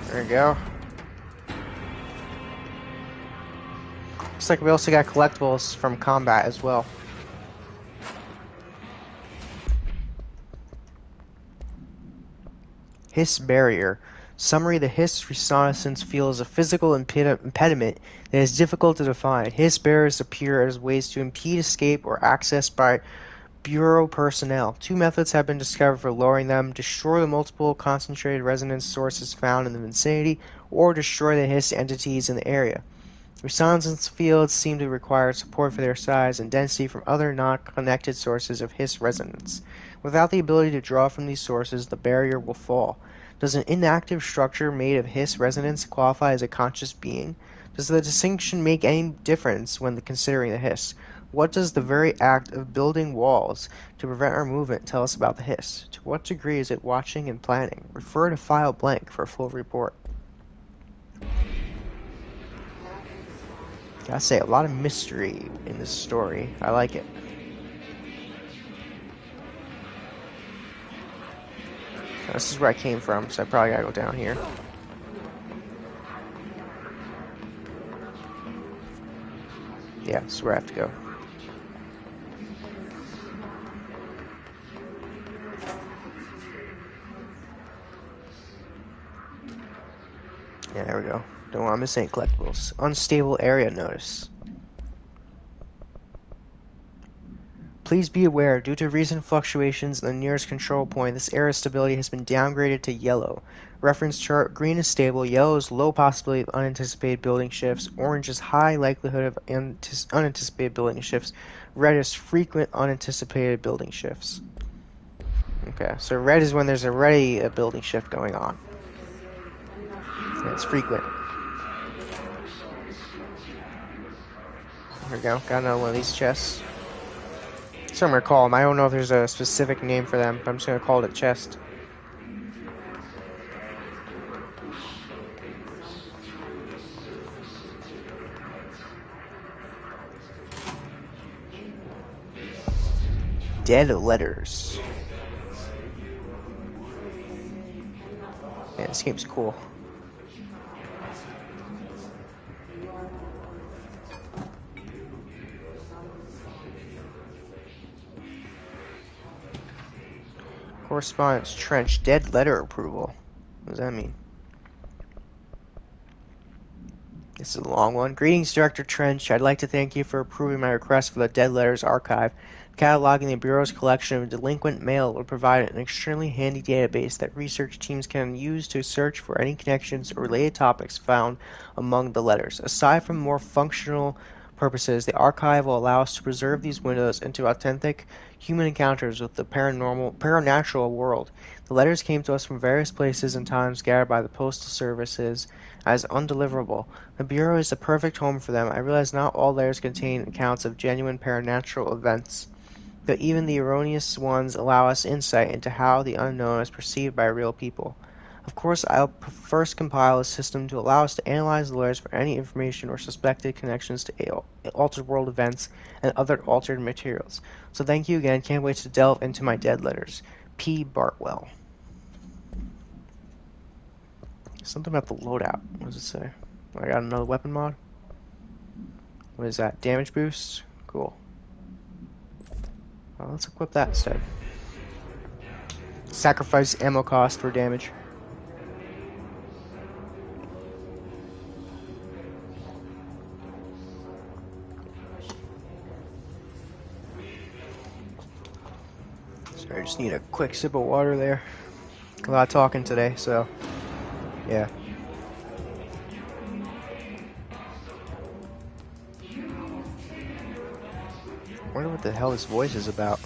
There we go. Looks like we also got collectibles from combat as well. Hiss barrier. Summary: the Hiss reconnaissance field is a physical impediment that is difficult to define. Hiss barriers appear as ways to impede escape or access by Bureau personnel. Two methods have been discovered for lowering them: destroy the multiple concentrated resonance sources found in the vicinity, or destroy the Hiss entities in the area. Reconnaissance fields seem to require support for their size and density from other non-connected sources of Hiss resonance. Without the ability to draw from these sources, the barrier will fall. Does an inactive structure made of Hiss resonance qualify as a conscious being? Does the distinction make any difference when considering the Hiss? What does the very act of building walls to prevent our movement tell us about the Hiss? To what degree is it watching and planning? Refer to file blank for a full report. Gotta say, a lot of mystery in this story. I like it. Now, this is where I came from, so I probably gotta go down here. Yeah, this is where I have to go. Yeah, there we go. Don't want to miss any collectibles. Unstable area notice. Please be aware, due to recent fluctuations in the nearest control point, this area stability has been downgraded to yellow. Reference chart: green is stable, yellow is low possibility of unanticipated building shifts, orange is high likelihood of unanticipated building shifts, red is frequent unanticipated building shifts. Okay, so red is when there's already a building shift going on. And it's frequent. There we go, got another one of these chests. So I'm going to call them. I don't know if there's a specific name for them, but I'm just going to call it a chest. Dead letters. Man, this game's cool. Correspondence Trench, dead letter approval. What does that mean? This is a long one. Greetings, Director Trench. I'd like to thank you for approving my request for the Dead Letters Archive. Cataloging the Bureau's collection of delinquent mail will provide an extremely handy database that research teams can use to search for any connections or related topics found among the letters. Aside from more functional purposes, the archive will allow us to preserve these windows into authentic human encounters with the paranatural world. The letters came to us from various places and times gathered by the postal services as undeliverable. The Bureau is the perfect home for them. I realize not all letters contain accounts of genuine paranatural events, but even the erroneous ones allow us insight into how the unknown is perceived by real people. Of course, I'll first compile a system to allow us to analyze the letters for any information or suspected connections to altered world events and other altered materials. So thank you again. Can't wait to delve into my dead letters. P. Bartwell. Something about the loadout. What does it say? I got another weapon mod. What is that? Damage boost? Cool. Well, let's equip that instead. Sacrifice ammo cost for damage. I just need a quick sip of water there. A lot of talking today, so yeah. I wonder what the hell this voice is about.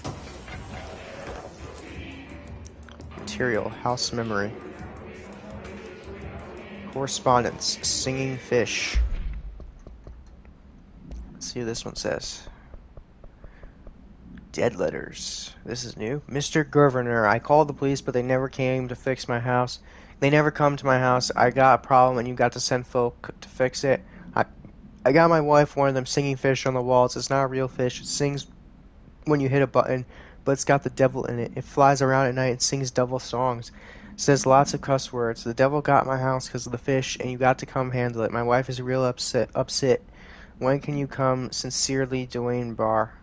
Material, house memory. Correspondence, singing fish. Let's see what this one says. Dead letters. This is new. Mr. Governor, I called the police, but they never came to fix my house. They never come to my house. I got a problem, and you got to send folk to fix it. I got my wife one of them singing fish on the walls. It's not a real fish. It sings when you hit a button, but it's got the devil in it. It flies around at night and sings devil songs. It says lots of cuss words. The devil got my house because of the fish, and you got to come handle it. My wife is real upset. When can you come? Sincerely, Dwayne Barr.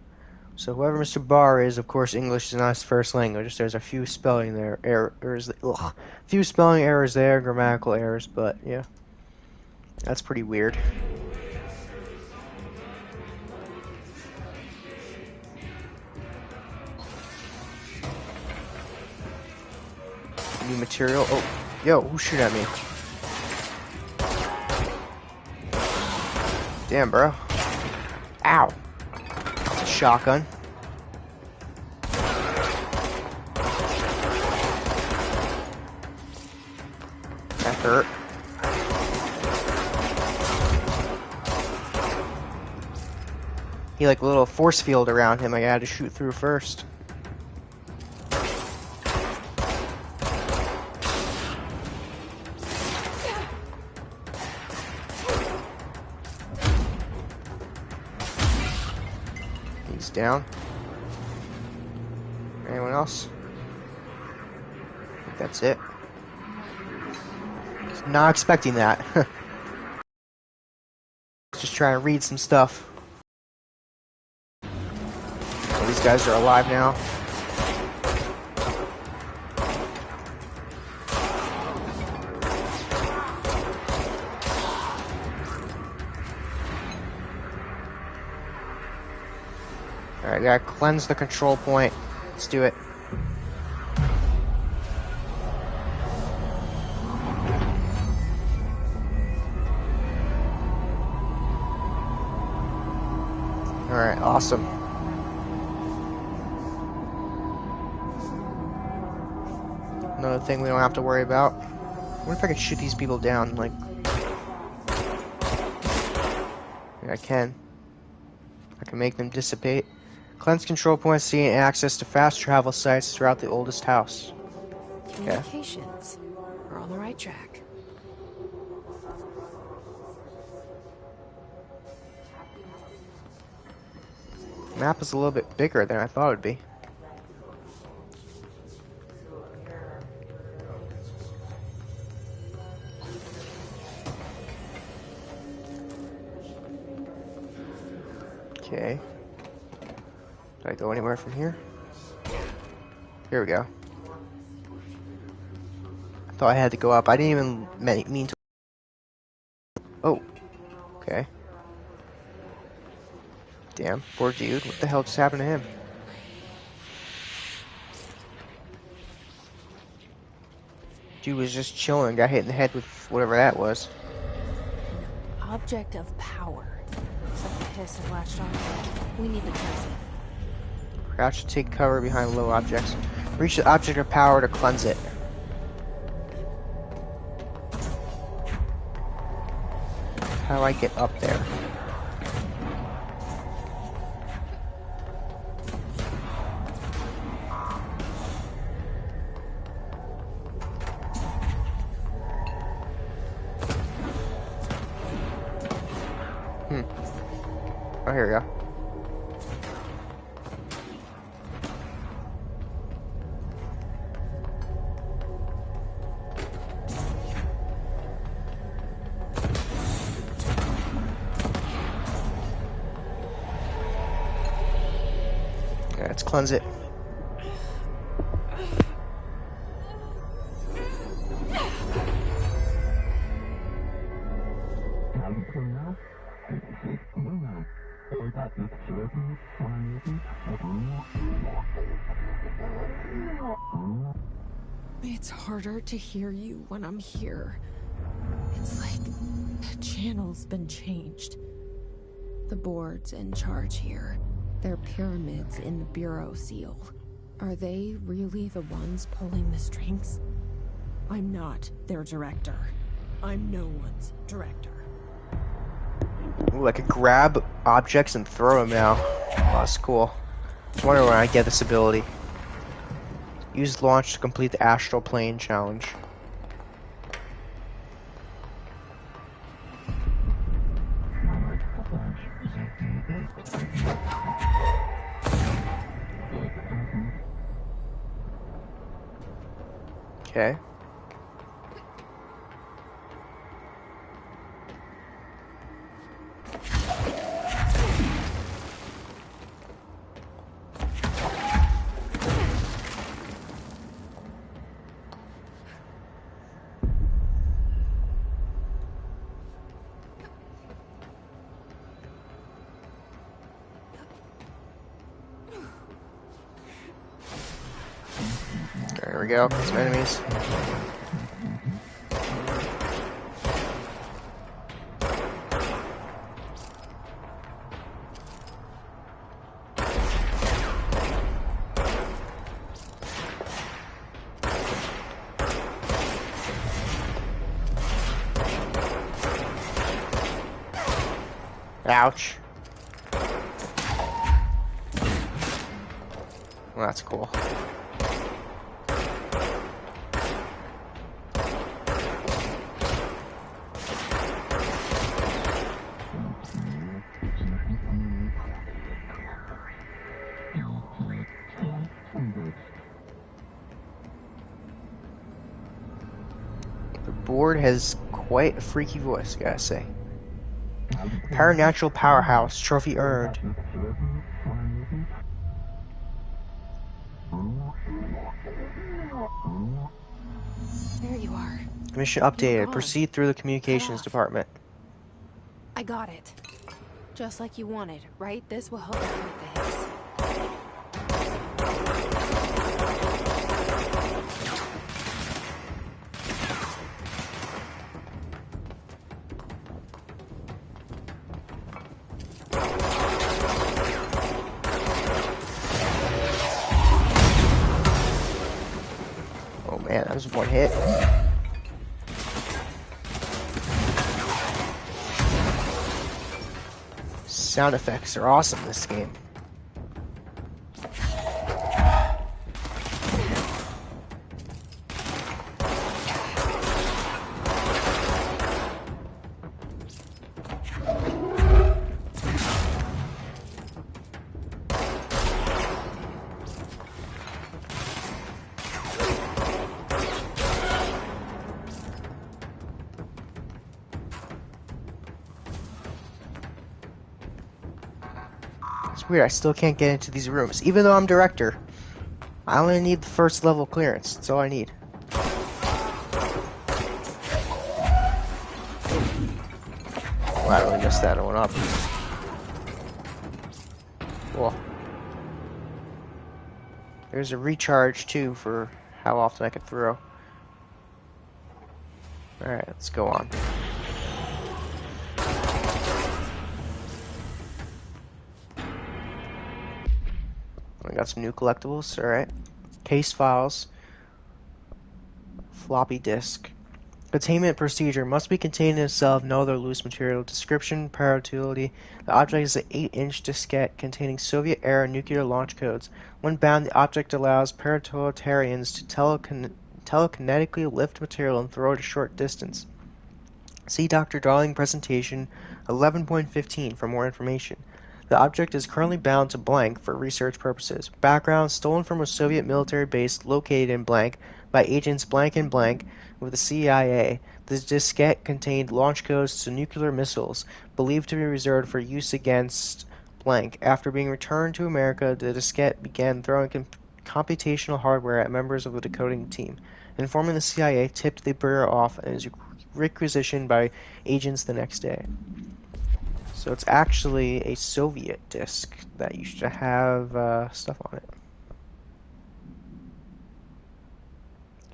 So whoever Mr. Barr is, of course, English is not his first language. There's a few spelling errors there, grammatical errors, but yeah, that's pretty weird. New material. Oh, yo, who shoot at me? Damn, bro. Ow. That's a shotgun. That hurt. He like a little force field around him I had to shoot through first. He's down. Anyone else? I think that's it. Not expecting that. Just trying to read some stuff. Oh, these guys are alive now. Alright, gotta cleanse the control point. Let's do it. Alright, awesome. Another thing we don't have to worry about. I wonder if I can shoot these people down, like... Yeah, I can. I can make them dissipate. Cleanse control points, gain access to fast travel sites throughout the oldest house. Communications. We're on the right track. Map is a little bit bigger than I thought it would be. Okay. Do I go anywhere from here? Here we go. I thought I had to go up. I didn't even mean to. Oh. Okay. Damn, poor dude. What the hell just happened to him? Dude was just chilling, got hit in the head with whatever that was. Object of power. Looks like the hiss has latched on to it. We need to cleanse it. Crouch to take cover behind low objects. Reach the object of power to cleanse it. How do I get up there? Oh, here we go. Okay, let's cleanse it. It's harder to hear you when I'm here. It's like the channel's been changed. The board's in charge here. They're pyramids in the Bureau seal. Are they really the ones pulling the strings? I'm not their director. I'm no one's director. Ooh, I could grab objects and throw them now. Oh, that's cool. I was wondering when I get this ability. Use launch to complete the astral plane challenge. Okay. There we go, some enemies. Ouch. Well, that's cool. The board has quite a freaky voice, I gotta say. Paranatural powerhouse, trophy earned. There you are. Mission updated. Proceed through the communications department. I got it. Just like you wanted, right? This will help us with the hits. Oh man, that was one hit. Sound effects are awesome in this game. It's weird, I still can't get into these rooms, even though I'm director. I only need the first level clearance, that's all I need. Well, I really missed that one up. Cool. There's a recharge too for how often I can throw. Alright, let's go on. We got some new collectibles, alright. Case files. Floppy disk. Containment procedure must be contained in a cell of no other loose material. Description, power utility. The object is an 8-inch diskette containing Soviet-era nuclear launch codes. When bound, the object allows paratotalitarians to telekinetically lift material and throw it a short distance. See Dr. Darling presentation 11.15 for more information. The object is currently bound to blank for research purposes. Background stolen from a Soviet military base located in blank by agents blank and blank with the CIA. The diskette contained launch codes to nuclear missiles believed to be reserved for use against blank. After being returned to America, the diskette began throwing computational hardware at members of the decoding team. Informing the CIA tipped the bureau off and was requisitioned by agents the next day. So it's actually a Soviet disc that used to have stuff on it.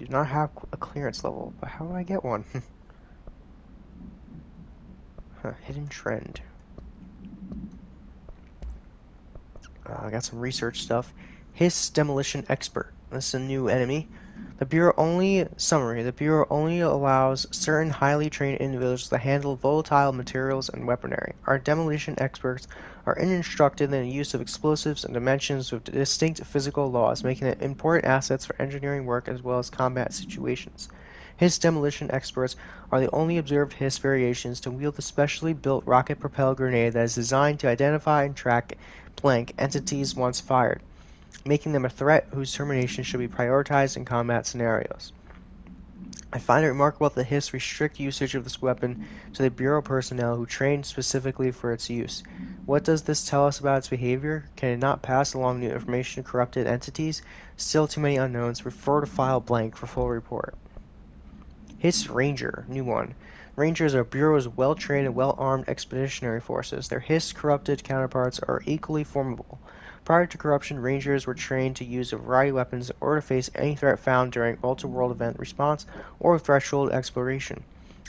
Do not have a clearance level, but how do I get one? Hidden trend. I got some research stuff. Hiss Demolition Expert. This is a new enemy. The Bureau only allows certain highly trained individuals to handle volatile materials and weaponry. Our demolition experts are uninstructed in the use of explosives and dimensions with distinct physical laws, making them important assets for engineering work as well as combat situations. Hiss demolition experts are the only observed Hiss variations to wield a specially built rocket-propelled grenade that is designed to identify and track blank entities once fired, making them a threat whose termination should be prioritized in combat scenarios. I find it remarkable that the Hiss restrict usage of this weapon to the Bureau personnel who trained specifically for its use. What does this tell us about its behavior? Can it not pass along new information to corrupted entities? Still too many unknowns. Refer to file blank for full report. Hiss Ranger, new one. Rangers are Bureau's well-trained and well-armed expeditionary forces. Their Hiss-corrupted counterparts are equally formidable. Prior to corruption, Rangers were trained to use a variety of weapons in order to face any threat found during multi-world event response or threshold exploration,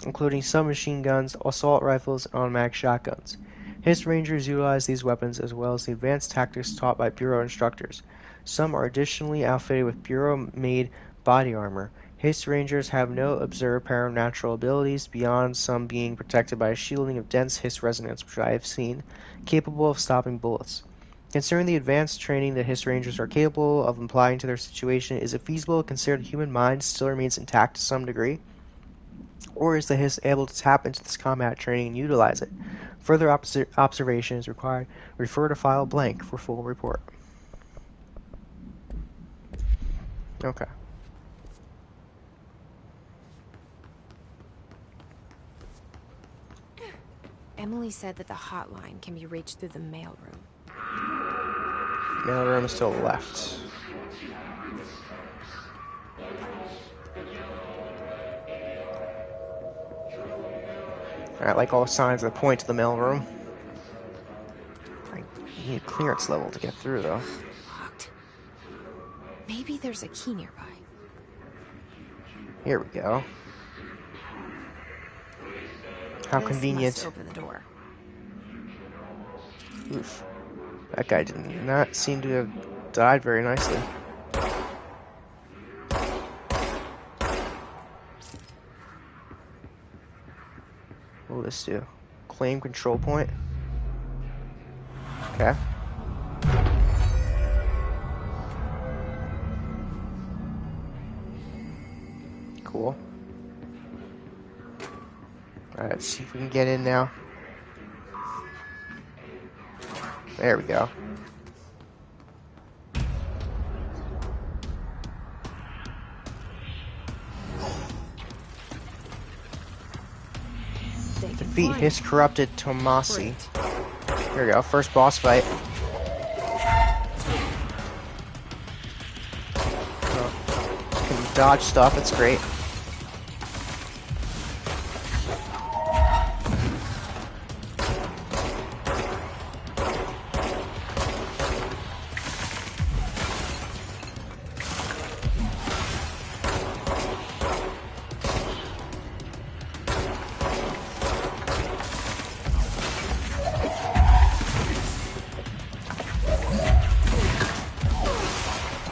including submachine guns, assault rifles, and automatic shotguns. Hiss Rangers utilize these weapons as well as the advanced tactics taught by Bureau instructors. Some are additionally outfitted with Bureau-made body armor. Hiss Rangers have no observed paranormal abilities beyond some being protected by a shielding of dense Hiss resonance, which I have seen, capable of stopping bullets. Considering the advanced training that Hiss Rangers are capable of applying to their situation, is it feasible to consider the human mind still remains intact to some degree? Or is the Hiss able to tap into this combat training and utilize it? Further observation is required. Refer to file blank for full report. Okay. Emily said that the hotline can be reached through the mailroom. Mailroom is to the left. Alright, like all signs that point to the mailroom. I need a clearance level to get through, though. Locked. Maybe there's a key nearby. Here we go. How This convenient. must open the door. Oof. That guy did not seem to have died very nicely. What will this do? Claim control point. Okay. Cool. Alright, let's see if we can get in now. There we go. Defeat Hiss corrupted Tomasi. Here we go, first boss fight. Oh, can dodge stuff, it's great.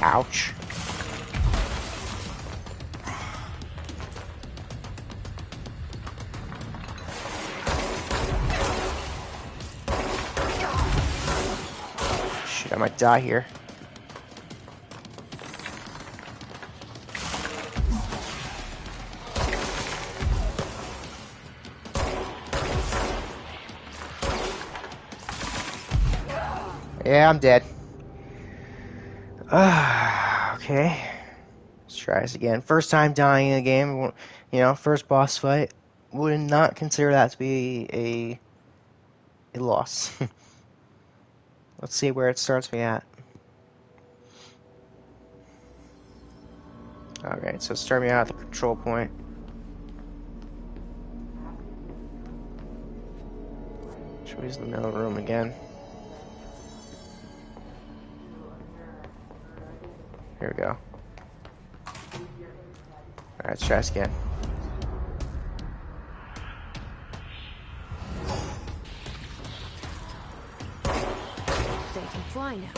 Ouch. Shit, I might die here. Yeah, I'm dead. Okay. Let's try this again. First time dying in a game, you know, first boss fight. Would not consider that to be a loss. Let's see where it starts me at. Alright, so start me out at the control point. Where's the mail room again? Here we go. Alright, let's try this again. They can fly now.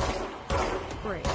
Great.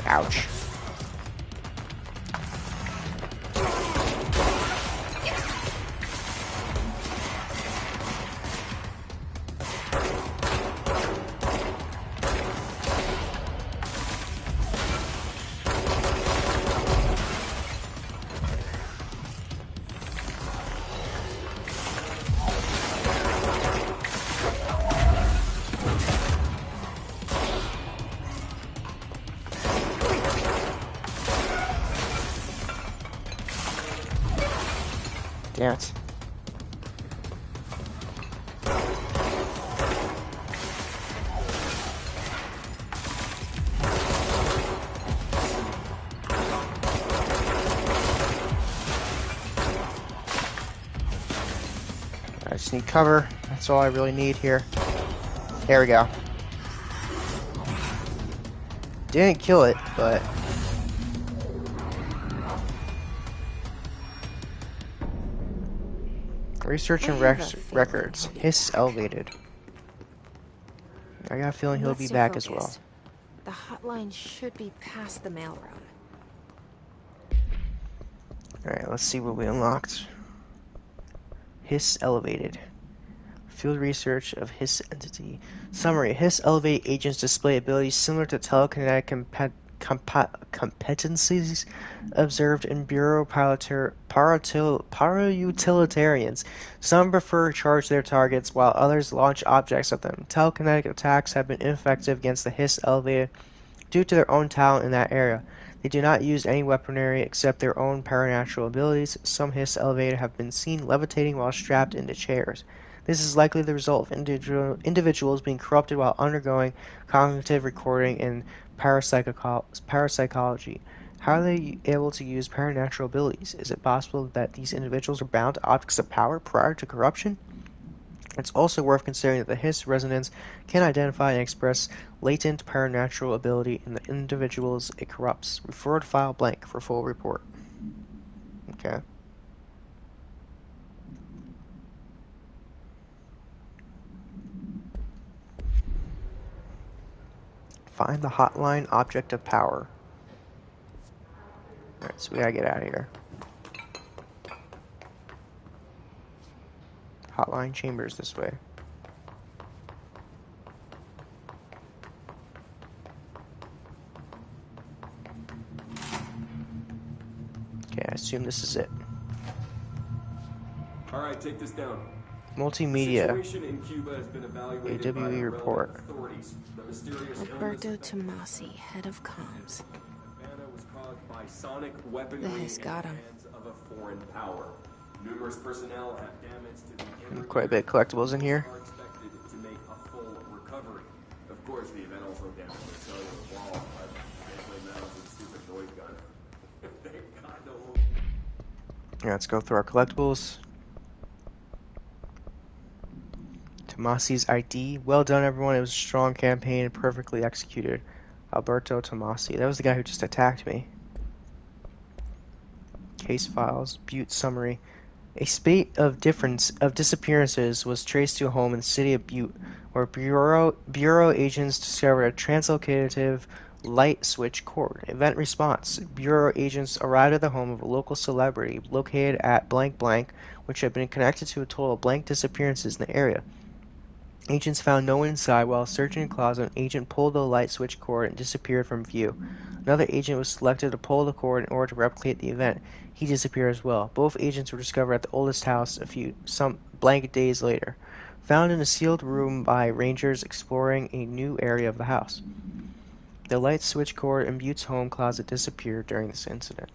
Ouch. Damn it. I just need cover. That's all I really need here. There we go. Didn't kill it, but... Research and records. Hiss elevated. I got a feeling he'll be back as well. The hotline should be past the mailroom. Alright, let's see what we unlocked. Hiss elevated. Field research of Hiss entity. Summary. Hiss elevate agents display abilities similar to telekinetic competencies observed in Bureau para-utilitarians. Some prefer to charge their targets, while others launch objects at them. Telekinetic attacks have been ineffective against the Hiss elevated due to their own talent in that area. They do not use any weaponry except their own paranatural abilities. Some Hiss elevated have been seen levitating while strapped into chairs. This is likely the result of individuals being corrupted while undergoing cognitive recording and parapsychology. How are they able to use paranatural abilities? Is it possible that these individuals are bound to objects of power prior to corruption? It's also worth considering that the Hiss resonance can identify and express latent paranatural ability in the individuals it corrupts. Refer to file blank for full report. Okay. Find the hotline object of power. Alright, so we gotta get out of here. Hotline chambers this way. Okay, I assume this is it. Alright, take this down. Multimedia. Situation in Cuba has been evaluated by AWE the report. relevant authorities. The mysterious Alberto Tomasi, head of comms. Havana was caused by sonic weaponry The Hiss got him. in the hands of a foreign power. Numerous personnel have damage to the Quite a bit of collectibles in here. are expected to make a full recovery. Of course, the event also damaged the cellular wall, but eventually mounted a stupid noise gun. Thank God no. Yeah, let's go through our collectibles. Tomasi's ID. Well done, everyone. It was a strong campaign and perfectly executed. Alberto Tomasi. That was the guy who just attacked me. Case files. Butte summary. A spate of disappearances was traced to a home in the city of Butte, where Bureau agents discovered a translocative light switch cord. Event response. Bureau agents arrived at the home of a local celebrity located at blank blank, which had been connected to a total of blank disappearances in the area. Agents found no one inside. While searching a closet, an agent pulled the light switch cord and disappeared from view. Another agent was selected to pull the cord in order to replicate the event. He disappeared as well. Both agents were discovered at the oldest house some blank days later, found in a sealed room by rangers exploring a new area of the house. The light switch cord in Butte's home closet disappeared during this incident.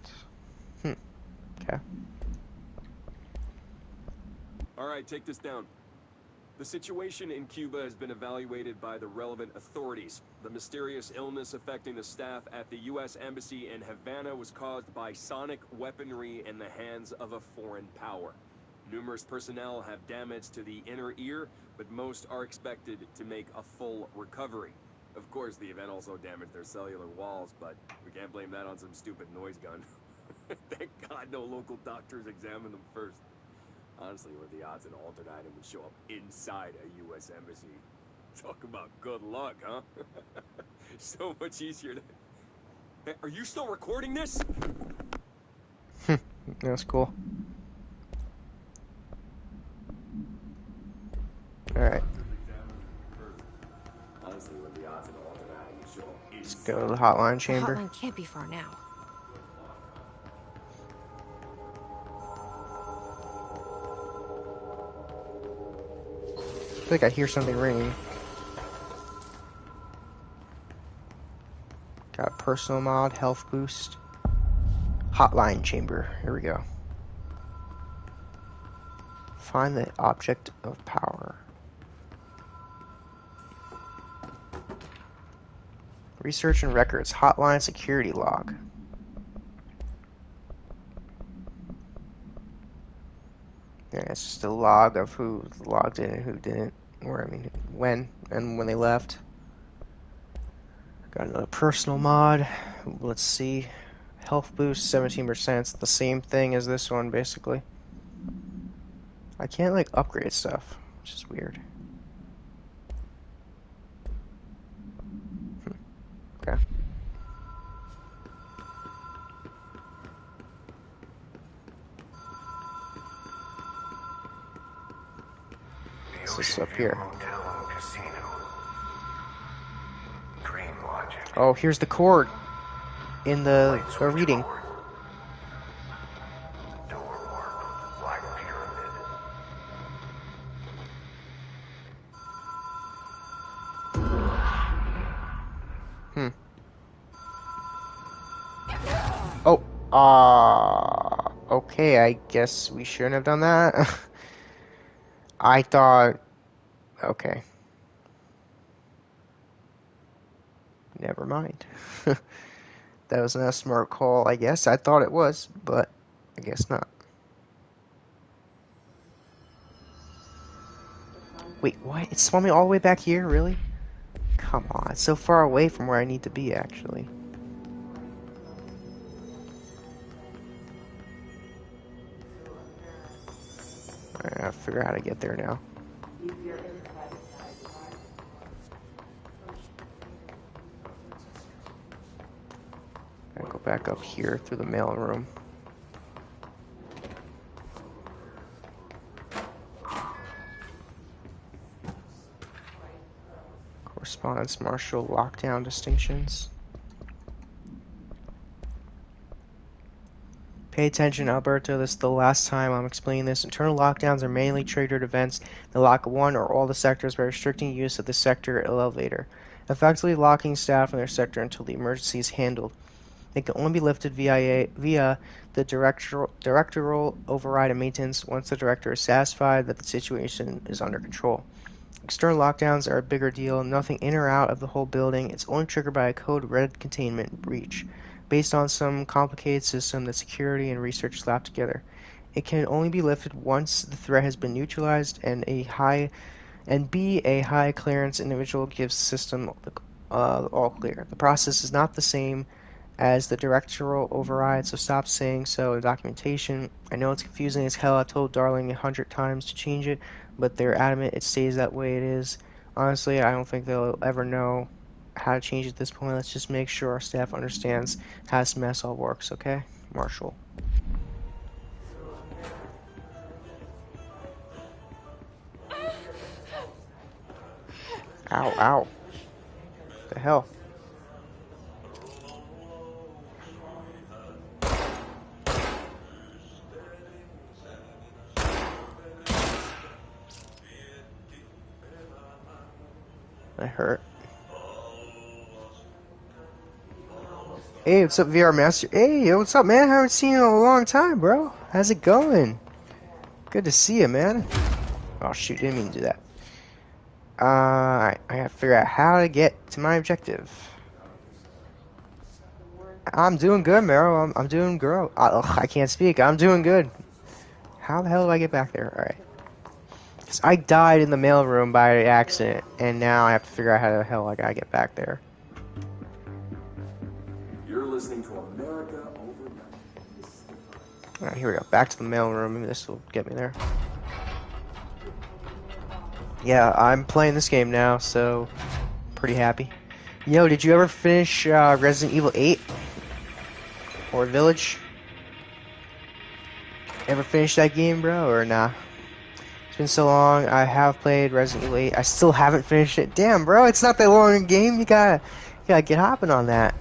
Okay. All right, take this down. The situation in Cuba has been evaluated by the relevant authorities. The mysterious illness affecting the staff at the U.S. Embassy in Havana was caused by sonic weaponry in the hands of a foreign power. Numerous personnel have damage to the inner ear, but most are expected to make a full recovery. Of course, the event also damaged their cellular walls, but we can't blame that on some stupid noise gun. Thank God no local doctors examined them first. Honestly, what are the odds an alternate item would show up inside a U.S. embassy? Talk about good luck, huh? So much easier to... Hey, are you still recording this? That's cool. Alright. Honestly, what are the odds an alternate item would show up Let's inside... go to the hotline The chamber. hotline can't be far now. I feel like I hear something ringing. Got personal mod, health boost. Hotline chamber. Here we go. Find the object of power. Research and records. Hotline security log. Yeah, it's just a log of who logged in and who didn't. Or, I mean, when and when they left. Got another personal mod. Let's see. Health boost, 17%. It's the same thing as this one, basically. I can't, like, upgrade stuff, which is weird. Okay. What's this up here? Hotel and Casino. Dream Logic. Oh, here's the cord in the reading. Door warp. Black Pyramid. Oh, okay, I guess we shouldn't have done that. I thought, okay. Never mind. That was not a smart call, I guess. I thought it was, but I guess not. Wait, what? It spawned me all the way back here? Really? Come on, it's so far away from where I need to be, actually. Alright, I have to figure out how to get there now. Gotta go back up here through the mail room. Correspondence Marshal lockdown distinctions. Pay attention, Alberto. This is the last time I'm explaining this. Internal lockdowns are mainly triggered events that lock one or all the sectors by restricting use of the sector elevator, effectively locking staff in their sector until the emergency is handled. They can only be lifted via the directorial override and maintenance once the director is satisfied that the situation is under control. External lockdowns are a bigger deal. Nothing in or out of the whole building. It's only triggered by a code red containment breach, based on some complicated system that security and research slapped together. It can only be lifted once the threat has been neutralized and a high clearance individual gives the system all clear. The process is not the same as the directorial override, so stop saying so in documentation. I know it's confusing as hell. I told Darling 100 times to change it, but they're adamant it stays that way it is. Honestly, I don't think they'll ever know how to change it at this point. Let's just make sure our staff understands how this mess all works, okay? Marshall. Ow, ow. The hell? That hurt. Hey, what's up, VR Master? Hey, what's up, man? Haven't seen you in a long time, bro. How's it going? Good to see you, man. Oh, shoot, didn't mean to do that. Alright, I gotta figure out how to get to my objective. I'm doing good, Meryl. I'm doing good. I can't speak. I'm doing good. How the hell do I get back there? Alright. Because I died in the mailroom by accident, and now I have to figure out how the hell I gotta get back there. You're listening to America Overnight. Alright, here we go. Back to the mailroom. Maybe this will get me there. Yeah, I'm playing this game now, so pretty happy. Yo, did you ever finish Resident Evil 8? Or Village? Ever finish that game, bro, or nah? It's been so long. I have played Resident Evil 8. I still haven't finished it. Damn, bro, it's not that long a game. You gotta get hopping on that.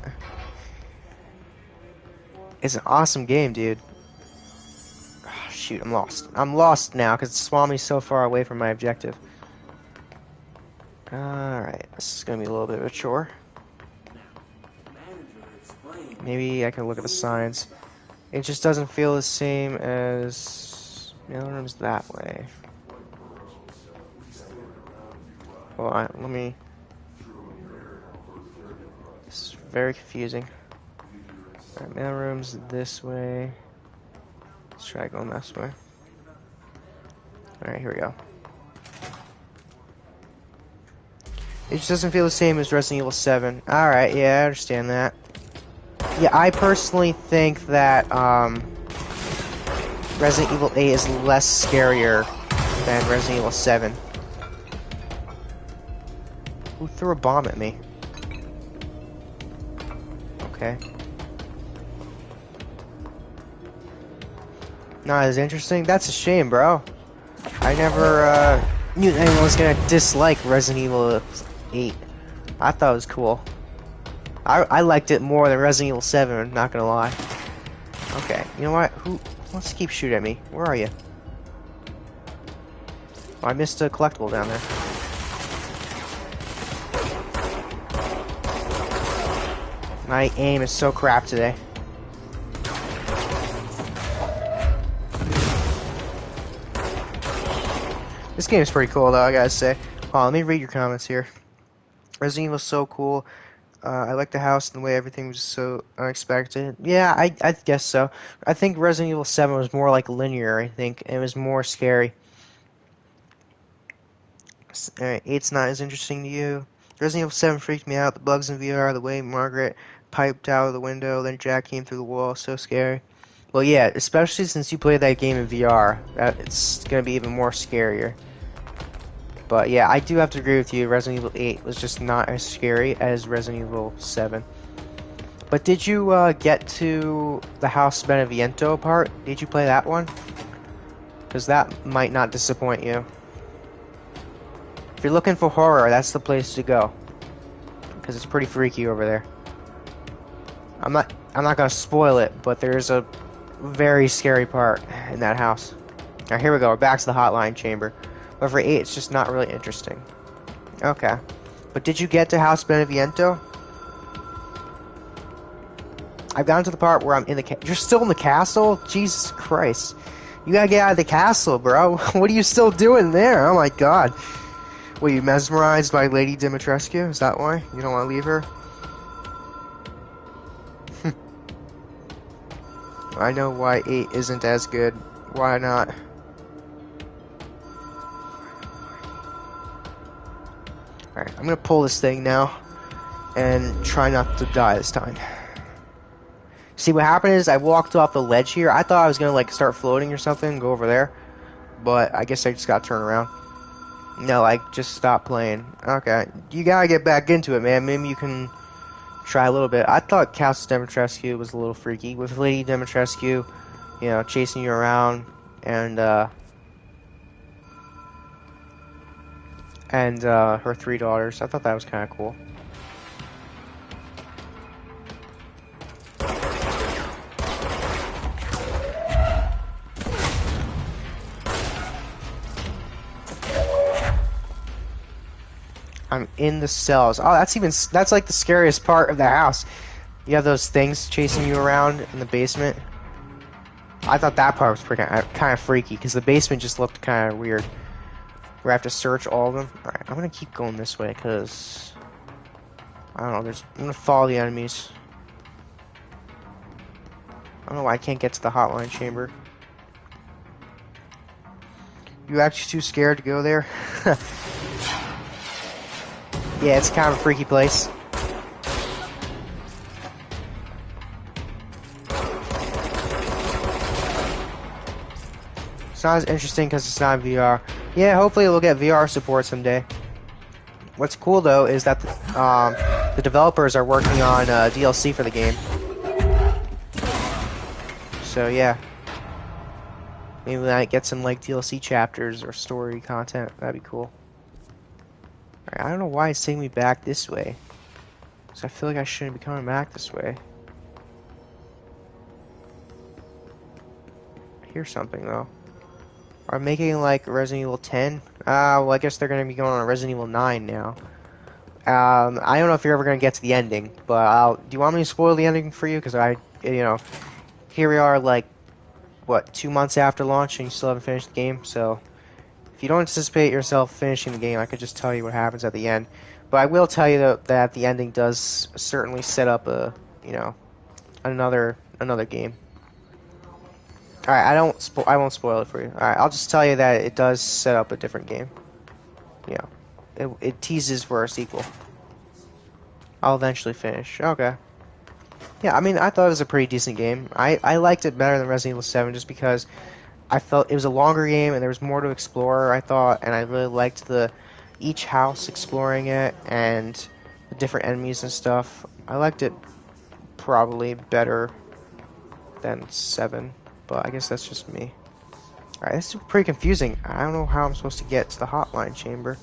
It's an awesome game, dude. Oh, shoot, I'm lost. I'm lost now because it swung me so far away from my objective. Alright, this is gonna be a little bit of a chore. Maybe I can look at the signs. It just doesn't feel the same as mailroom's that way. Well, let me. This is very confusing. Alright, mailroom's this way. Let's try going this way. Alright, here we go. It just doesn't feel the same as Resident Evil 7. Alright, yeah, I understand that. Yeah, I personally think that Resident Evil 8 is less scarier than Resident Evil 7. Who threw a bomb at me? Okay. Not as interesting? That's a shame, bro. I never knew anyone was gonna dislike Resident Evil 8. I thought it was cool. I liked it more than Resident Evil 7, not gonna lie. Okay, you know what? Who wants to keep shooting at me? Where are you? Oh, I missed a collectible down there. My aim is so crap today. This game is pretty cool, though, I gotta say. Oh, let me read your comments here. Resident Evil is so cool. I like the house and the way everything was so unexpected. Yeah, I guess so. I think Resident Evil 7 was more like linear, I think. It was more scary. Alright, 8's not as interesting to you. Resident Evil 7 freaked me out. The bugs in VR, the way Margaret piped out of the window, then Jack came through the wall, so scary. Well, yeah, especially since you played that game in VR. It's going to be even more scarier. But yeah, I do have to agree with you. Resident Evil 8 was just not as scary as Resident Evil 7. But did you get to the House Beneviento part? Did you play that one? Because that might not disappoint you. If you're looking for horror, that's the place to go. Because it's pretty freaky over there. I'm not gonna spoil it, but there's a very scary part in that house. Now here we go. We're back to the hotline chamber. But for 8, it's just not really interesting. Okay. But did you get to House Beneviento? I've gotten to the part where I'm in the You're still in the castle? Jesus Christ. You gotta get out of the castle, bro. What are you still doing there? Oh my god. Were you mesmerized by Lady Dimitrescu? Is that why? You don't want to leave her? I know why 8 isn't as good. Why not? Alright, I'm gonna pull this thing now and try not to die this time. See, what happened is I walked off the ledge here. I thought I was gonna like start floating or something and go over there, but I guess I just got turned around. No, I just stopped playing. Okay, you gotta get back into it, man. Maybe you can try a little bit. I thought Castle Dimitrescu was a little freaky with Lady Dimitrescu, you know, chasing you around, and and her 3 daughters. I thought that was kind of cool. I'm in the cells. Oh, that's like the scariest part of the house. You have those things chasing you around in the basement. I thought that part was pretty kind of freaky because the basement just looked kind of weird. We have to search all of them. All right, I'm gonna keep going this way because I don't know. I'm gonna follow the enemies. I don't know why I can't get to the hotline chamber. You actually too scared to go there? Yeah, it's kind of a freaky place. It's not as interesting because it's not VR. Yeah, hopefully we'll get VR support someday. What's cool though is that the developers are working on DLC for the game. So yeah, maybe we might get some like DLC chapters or story content. That'd be cool. Alright, I don't know why it's taking me back this way. So I feel like I shouldn't be coming back this way. I hear something though. Are making like Resident Evil 10? Well, I guess they're gonna be going on Resident Evil 9 now. I don't know if you're ever gonna get to the ending, but do you want me to spoil the ending for you? Because here we are, like, what, 2 months after launch, and you still haven't finished the game. So if you don't anticipate yourself finishing the game, I could just tell you what happens at the end. But I will tell you that the ending does certainly set up another game. Alright, I won't spoil it for you. Alright, I'll just tell you that it does set up a different game. It teases for a sequel. I'll eventually finish. Okay. Yeah, I mean, I thought it was a pretty decent game. I liked it better than Resident Evil 7 just because I felt it was a longer game and there was more to explore, I thought, and I really liked each house exploring it and the different enemies and stuff. I liked it probably better than 7. But I guess that's just me. Alright, this is pretty confusing. I don't know how I'm supposed to get to the hotline chamber.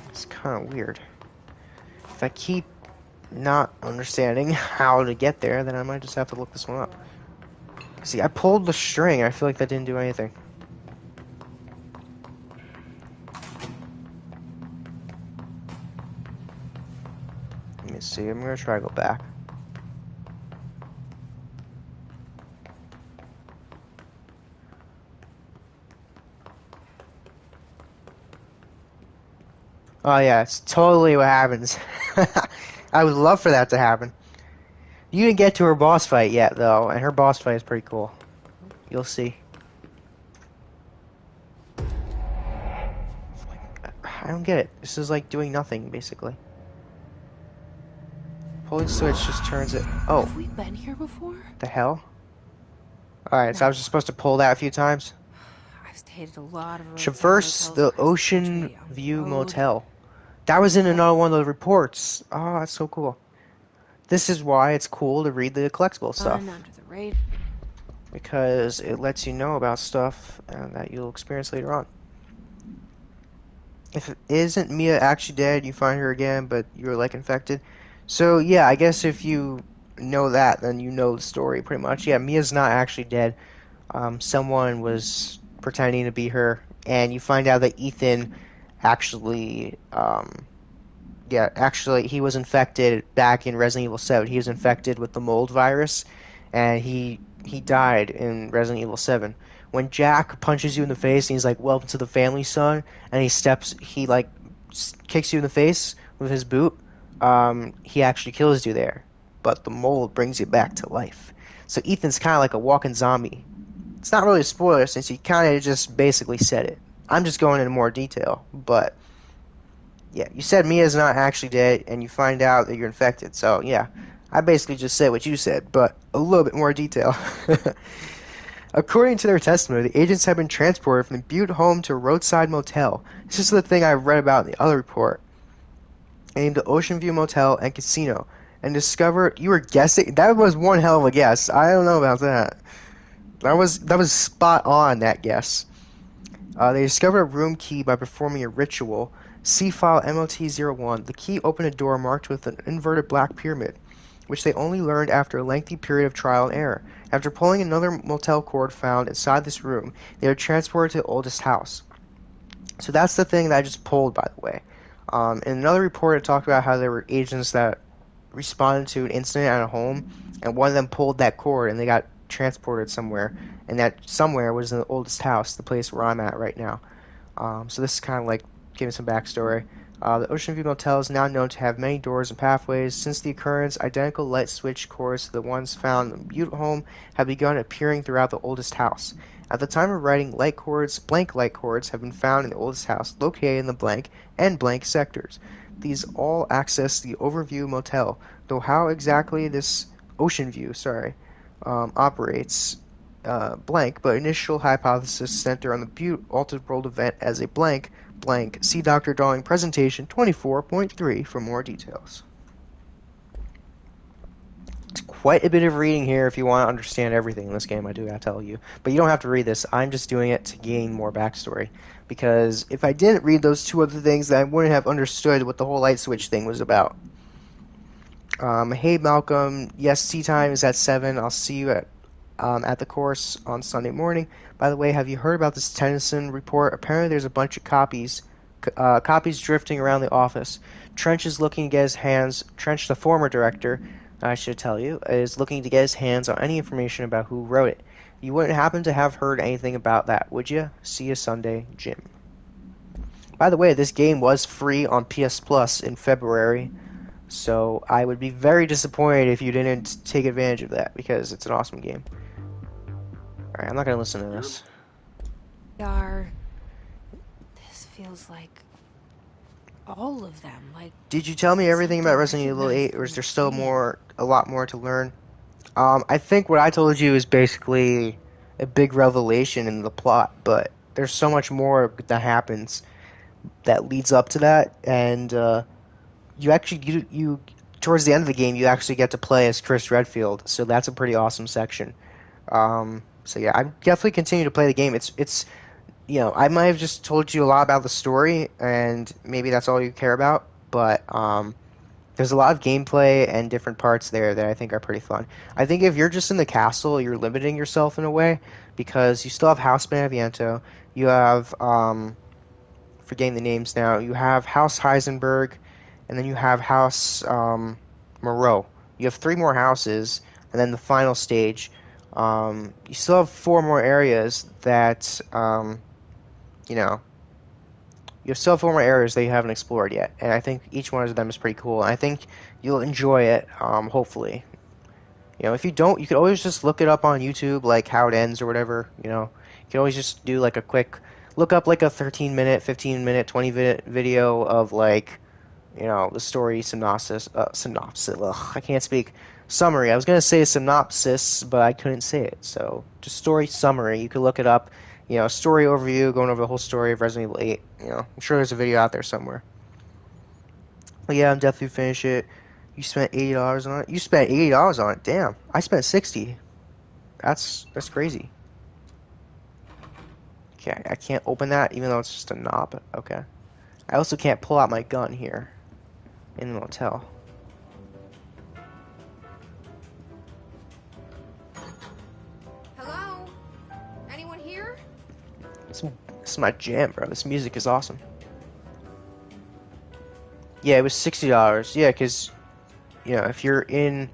It's kind of weird. If I keep not understanding how to get there, then I might just have to look this one up. See, I pulled the string. I feel like that didn't do anything. Let me see. I'm gonna try to go back. Oh yeah, it's totally what happens. I would love for that to happen. You didn't get to her boss fight yet, though, and her boss fight is pretty cool. You'll see. I don't get it. This is like doing nothing, basically. Pulling switch just turns it. Oh. Have we been here before? The hell? Alright, so I was just supposed to pull that a few times? I've stayed at a lot of Traverse the Ocean View Motel. That was in another one of the reports. Oh, that's so cool. This is why it's cool to read the collectible stuff. Under the radar. Because it lets you know about stuff that you'll experience later on. If it isn't Mia actually dead, you find her again, but you're like infected. So yeah, I guess if you know that, then you know the story pretty much. Yeah, Mia's not actually dead. Someone was pretending to be her, and you find out that Ethan actually, he was infected back in Resident Evil 7. He was infected with the mold virus, and he died in Resident Evil 7. When Jack punches you in the face, and he's like, "Welcome to the family, son," and he like kicks you in the face with his boot, he actually kills you there. But the mold brings you back to life. So Ethan's kind of like a walking zombie. It's not really a spoiler since he kind of just basically said it. I'm just going into more detail, but yeah, you said Mia's not actually dead, and you find out that you're infected. So yeah, I basically just said what you said, but a little bit more detail. According to their testimony, the agents have been transported from the Butte home to a roadside motel. This is the thing I read about in the other report. Named the Ocean View Motel and Casino. And discovered, you were guessing, that was one hell of a guess. I don't know about that. That was spot on, that guess. They discovered a room key by performing a ritual. See file MOT-01. The key opened a door marked with an inverted black pyramid, which they only learned after a lengthy period of trial and error. After pulling another motel cord found inside this room, they were transported to the oldest house. So that's the thing that I just pulled, by the way. In another report, it talked about how there were agents that responded to an incident at a home, and one of them pulled that cord, and they got transported somewhere. And that somewhere was in the oldest house, the place where I'm at right now. So this is kind of like giving some backstory. The Ocean View Motel is now known to have many doors and pathways. Since the occurrence, identical light switch cords to the ones found in the Butte home have begun appearing throughout the oldest house. At the time of writing, blank light cords have been found in the oldest house, located in the blank and blank sectors. These all access the Overview Motel, though how exactly this Ocean View, operates blank, but initial hypothesis center on the Butte Altered World event as a blank. See Dr. Darling presentation 24.3 for more details. It's quite a bit of reading here if you want to understand everything in this game, I do gotta tell you. But you don't have to read this. I'm just doing it to gain more backstory. Because if I didn't read those two other things, then I wouldn't have understood what the whole light switch thing was about. Hey Malcolm, yes, tea time is at 7. I'll see you at the course on Sunday morning. By the way, have you heard about this Tennyson report? Apparently there's a bunch of copies drifting around the office. Trench, the former director, I should tell you, is looking to get his hands on any information about who wrote it. You wouldn't happen to have heard anything about that, would you? See you Sunday, Jim. By the way, this game was free on PS Plus in February, so I would be very disappointed if you didn't take advantage of that, because it's an awesome game. Alright, I'm not going to listen to this. This feels like all of them. Like, did you tell me everything about Resident Evil 8, or is there still a lot more to learn? I think what I told you is basically a big revelation in the plot, but there's so much more that happens that leads up to that, and you towards the end of the game, you actually get to play as Chris Redfield, so that's a pretty awesome section. So yeah, I definitely continue to play the game. It's I might have just told you a lot about the story, and maybe that's all you care about, but there's a lot of gameplay and different parts there that I think are pretty fun. I think if you're just in the castle, you're limiting yourself in a way, because you still have House Beneviento, you have, forgetting the names now, you have House Heisenberg, and then you have House Moreau. You have 3 more houses, and then the final stage. You still have 4 more areas that, you still have 4 more areas that you haven't explored yet, and I think each one of them is pretty cool, and I think you'll enjoy it, hopefully. If you don't, you could always just look it up on YouTube, like how it ends or whatever, you can always just do like a quick, look up like a 13-minute, 15-minute, 20-minute video of like, the story synopsis, I can't speak, summary. I was going to say synopsis, but I couldn't say it, so just story summary. You could look it up, story overview, going over the whole story of Resident Evil 8, I'm sure there's a video out there somewhere. But yeah, I'm definitely finish it. You spent $80 on it? You spent $80 on it, damn. I spent $60. That's crazy. Okay, I can't open that even though it's just a knob. Okay. I also can't pull out my gun here in the motel. Hello? Anyone here? This is my jam, bro. This music is awesome. Yeah, it was $60. Yeah, because if you're in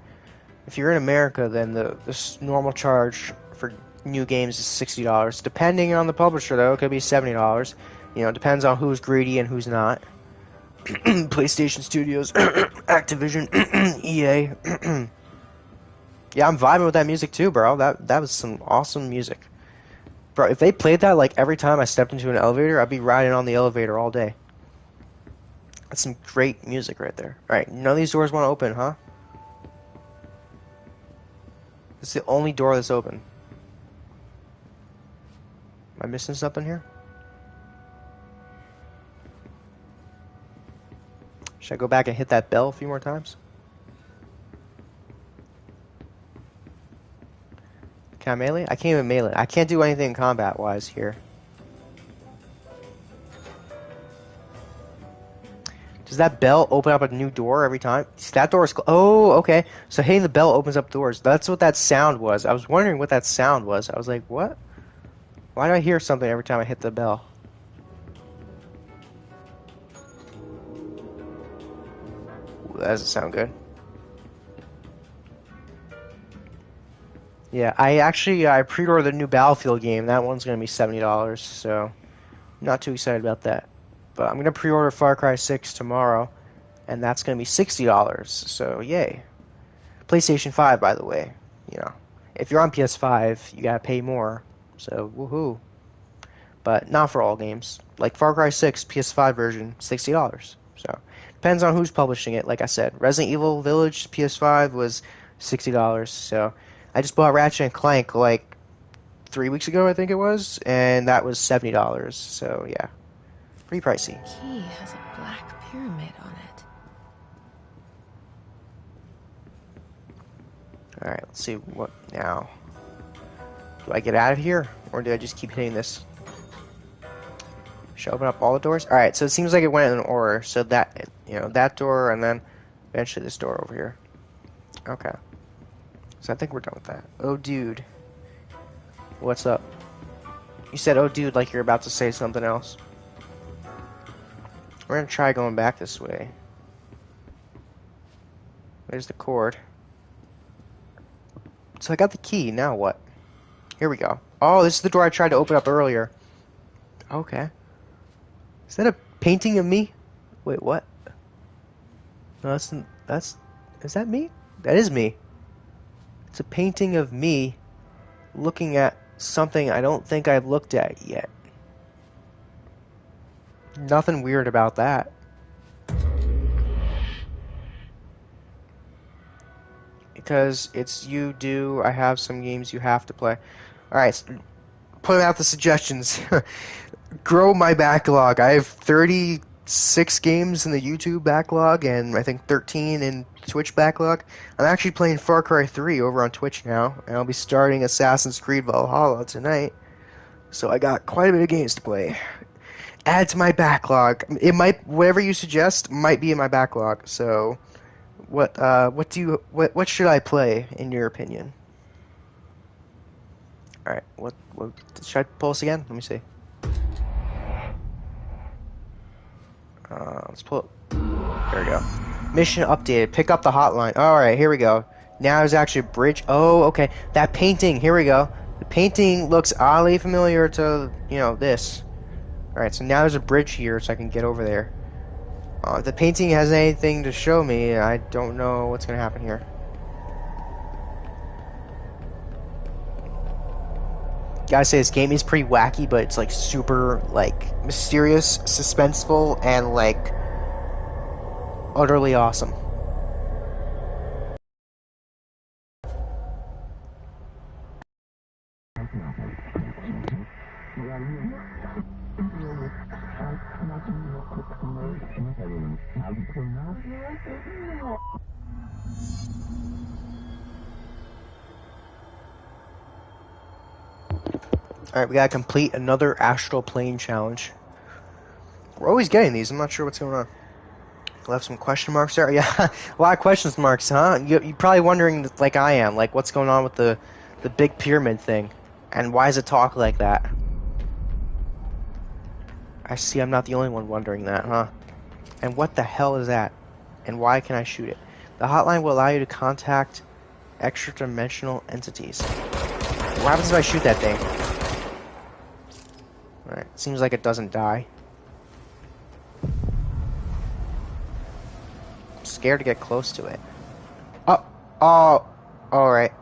America, then the normal charge for new games is $60. Depending on the publisher, though, it could be $70. It depends on who's greedy and who's not. PlayStation Studios, Activision, EA. Yeah, I'm vibing with that music too, bro. That was some awesome music. Bro, if they played that like every time I stepped into an elevator, I'd be riding on the elevator all day. That's some great music right there. Alright, none of these doors want to open, huh? It's the only door that's open. Am I missing something here? Should I go back and hit that bell a few more times? Can I melee? I can't even melee. I can't do anything combat-wise here. Does that bell open up a new door every time? That door is oh, okay. So hitting the bell opens up doors. That's what that sound was. I was wondering what that sound was. I was like, what? Why do I hear something every time I hit the bell? Ooh, that doesn't sound good. Yeah, I pre-ordered the new Battlefield game. That one's gonna be $70, so not too excited about that. But I'm gonna pre-order Far Cry 6 tomorrow, and that's gonna be $60. So yay! PlayStation 5, by the way. You know, if you're on PS5, you gotta pay more. So woohoo! But not for all games. Like Far Cry 6 PS5 version, $60. So depends on who's publishing it. Like I said, Resident Evil Village PS5 was $60. So I just bought Ratchet and Clank like 3 weeks ago, I think it was, and that was $70. So yeah. Pretty pricey. The key has a black pyramid on it. Alright, let's see what now. Do I get out of here? Or do I just keep hitting this? Should I open up all the doors? Alright, so it seems like it went in order. So that, that door and then eventually this door over here. Okay. So I think we're done with that. Oh, dude. What's up? You said, oh, dude, like you're about to say something else. We're gonna try going back this way. There's the cord. So I got the key, now what? Here we go. Oh, this is the door I tried to open up earlier. Okay. Is that a painting of me? Wait, what? No, is that me? That is me. It's a painting of me looking at something I don't think I've looked at yet. Nothing weird about that. Because it's you do, I have some games you have to play. Alright, so put out the suggestions. Grow my backlog. I have 36 games in the YouTube backlog and I think 13 in Twitch backlog. I'm actually playing Far Cry 3 over on Twitch now, and I'll be starting Assassin's Creed Valhalla tonight. So I got quite a bit of games to play. Add to my backlog. It might, whatever you suggest might be in my backlog. So, what should I play in your opinion? All right, what should I pull this again? Let me see. Let's pull it. There we go. Mission updated. Pick up the hotline. All right, here we go. Now there's actually a bridge. Oh, okay. That painting. Here we go. The painting looks oddly familiar to this. Alright, so now there's a bridge here so I can get over there. If the painting has anything to show me, I don't know what's going to happen here. Gotta say, this game is pretty wacky, but it's like super, like, mysterious, suspenseful, and like, utterly awesome. Alright, we gotta complete another astral plane challenge. We're always getting these, I'm not sure what's going on. Left some question marks there. Yeah, a lot of question marks, huh? You're probably wondering, like I am, like what's going on with the big pyramid thing. And why does it talk like that? I see I'm not the only one wondering that, huh? And what the hell is that? And why can I shoot it? The hotline will allow you to contact extra-dimensional entities. What happens if I shoot that thing? Alright, seems like it doesn't die. I'm scared to get close to it. Oh, alright.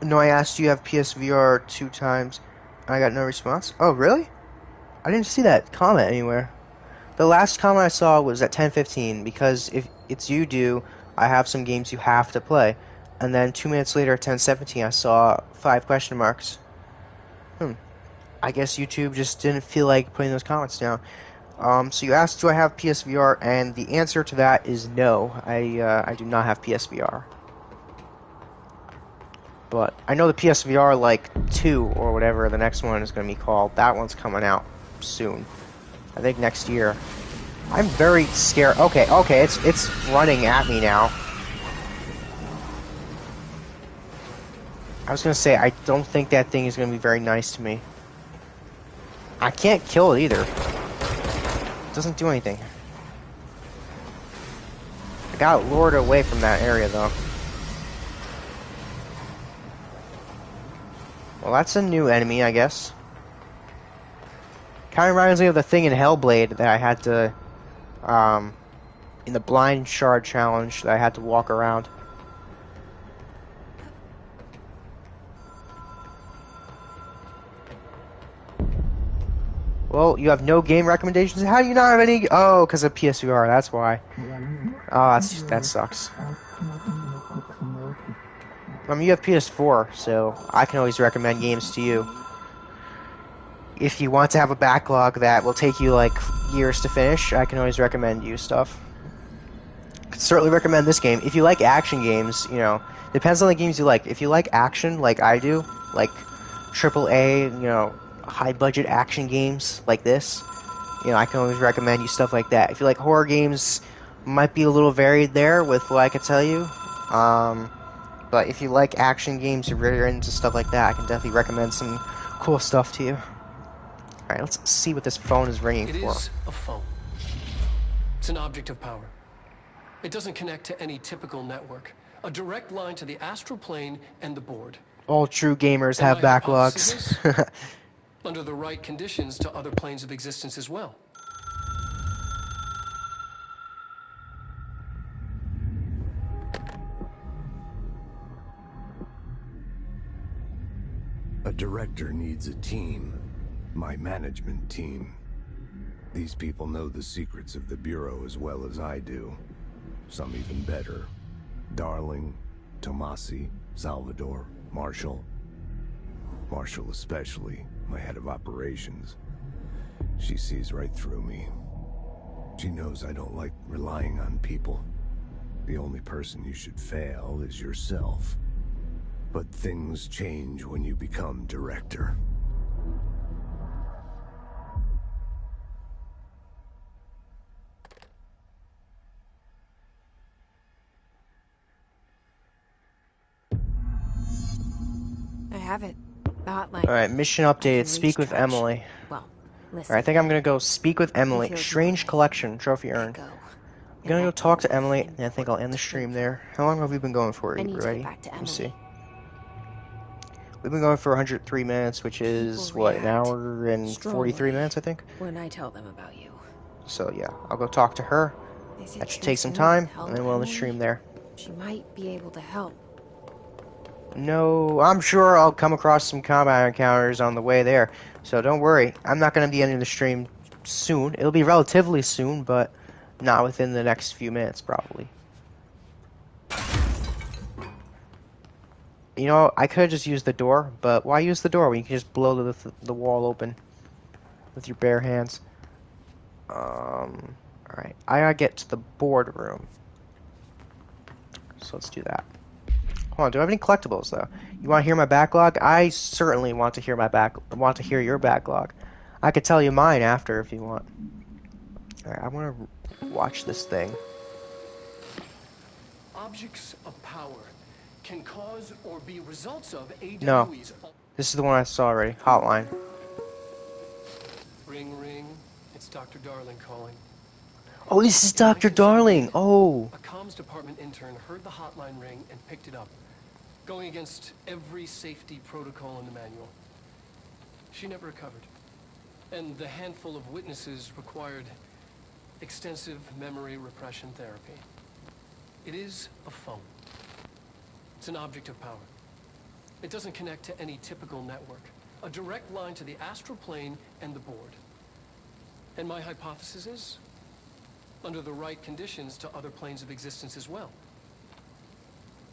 No, I asked you have PSVR 2 times. I got no response. Oh, really? I didn't see that comment anywhere. The last comment I saw was at 10:15 because if it's you do, I have some games you have to play. And then 2 minutes later at 10:17 I saw 5 question marks. I guess YouTube just didn't feel like putting those comments down. So you asked, do I have PSVR? And the answer to that is no. I do not have PSVR. but I know the PSVR like 2 or whatever the next one is going to be called. That one's coming out soon. I think next year. I'm very scared. Okay, it's running at me now. I was going to say, I don't think that thing is going to be very nice to me. I can't kill it either. It doesn't do anything. I got lured away from that area, though. Well, that's a new enemy, I guess. Kind of reminds me of the thing in Hellblade that I had to, in the Blind Shard challenge that I had to walk around. Well, you have no game recommendations? How do you not have any? Oh, because of PSVR, that's why. Oh, that sucks. I mean, you have PS4, so I can always recommend games to you. If you want to have a backlog that will take you, like, years to finish, I can always recommend you stuff. I could certainly recommend this game. If you like action games, you know, depends on the games you like. If you like action, like I do, like AAA, you know, high-budget action games like this, you know, I can always recommend you stuff like that. If you like horror games, might be a little varied there with what I can tell you. But if you like action games, you're really into stuff like that, I can definitely recommend some cool stuff to you. Alright, let's see what this phone is ringing for. It is a phone. It's an object of power. It doesn't connect to any typical network. A direct line to the astral plane and the board. All true gamers have backlogs. Under the right conditions, to other planes of existence as well. A director needs a team. My management team. These people know the secrets of the Bureau as well as I do. Some even better. Darling, Tomasi, Salvador, Marshall. Marshall especially, my head of operations. She sees right through me. She knows I don't like relying on people. The only person you should fail is yourself. But things change when you become director. I have it. The hotline. Alright, mission updated. Speak with Emily. Well, listen. Alright, I think I'm gonna go speak with Emily. Strange collection. Trophy earned. I'm gonna go talk to Emily, and I think I'll end the stream there. How long have we been going for? Are you ready? Let me see. We've been going for 103 minutes, which is, what, an hour and 43 minutes, I think? When I tell them about you. So, yeah, I'll go talk to her. That should take some time, and then we'll end the stream there. She might be able to help. No, I'm sure I'll come across some combat encounters on the way there. So don't worry, I'm not going to be ending the stream soon. It'll be relatively soon, but not within the next few minutes, probably. You know, I could have just used the door, but why use the door when you can just blow the wall open with your bare hands? Alright, I gotta get to the boardroom. So let's do that. Hold on, do I have any collectibles though? You want to hear my backlog? I certainly want to hear your backlog. I could tell you mine after if you want. Alright, I want to watch this thing. Objects of power can cause or be results of AWE's. No, this is the one I saw already. Hotline. Ring, ring. It's Dr. Darling calling. Oh, this is Dr. Darling. Oh. A comms department intern heard the hotline ring and picked it up, going against every safety protocol in the manual. She never recovered, and the handful of witnesses required extensive memory repression therapy. It is a phone. It's an object of power. It doesn't connect to any typical network. A direct line to the astral plane and the board. And my hypothesis is, under the right conditions, to other planes of existence as well.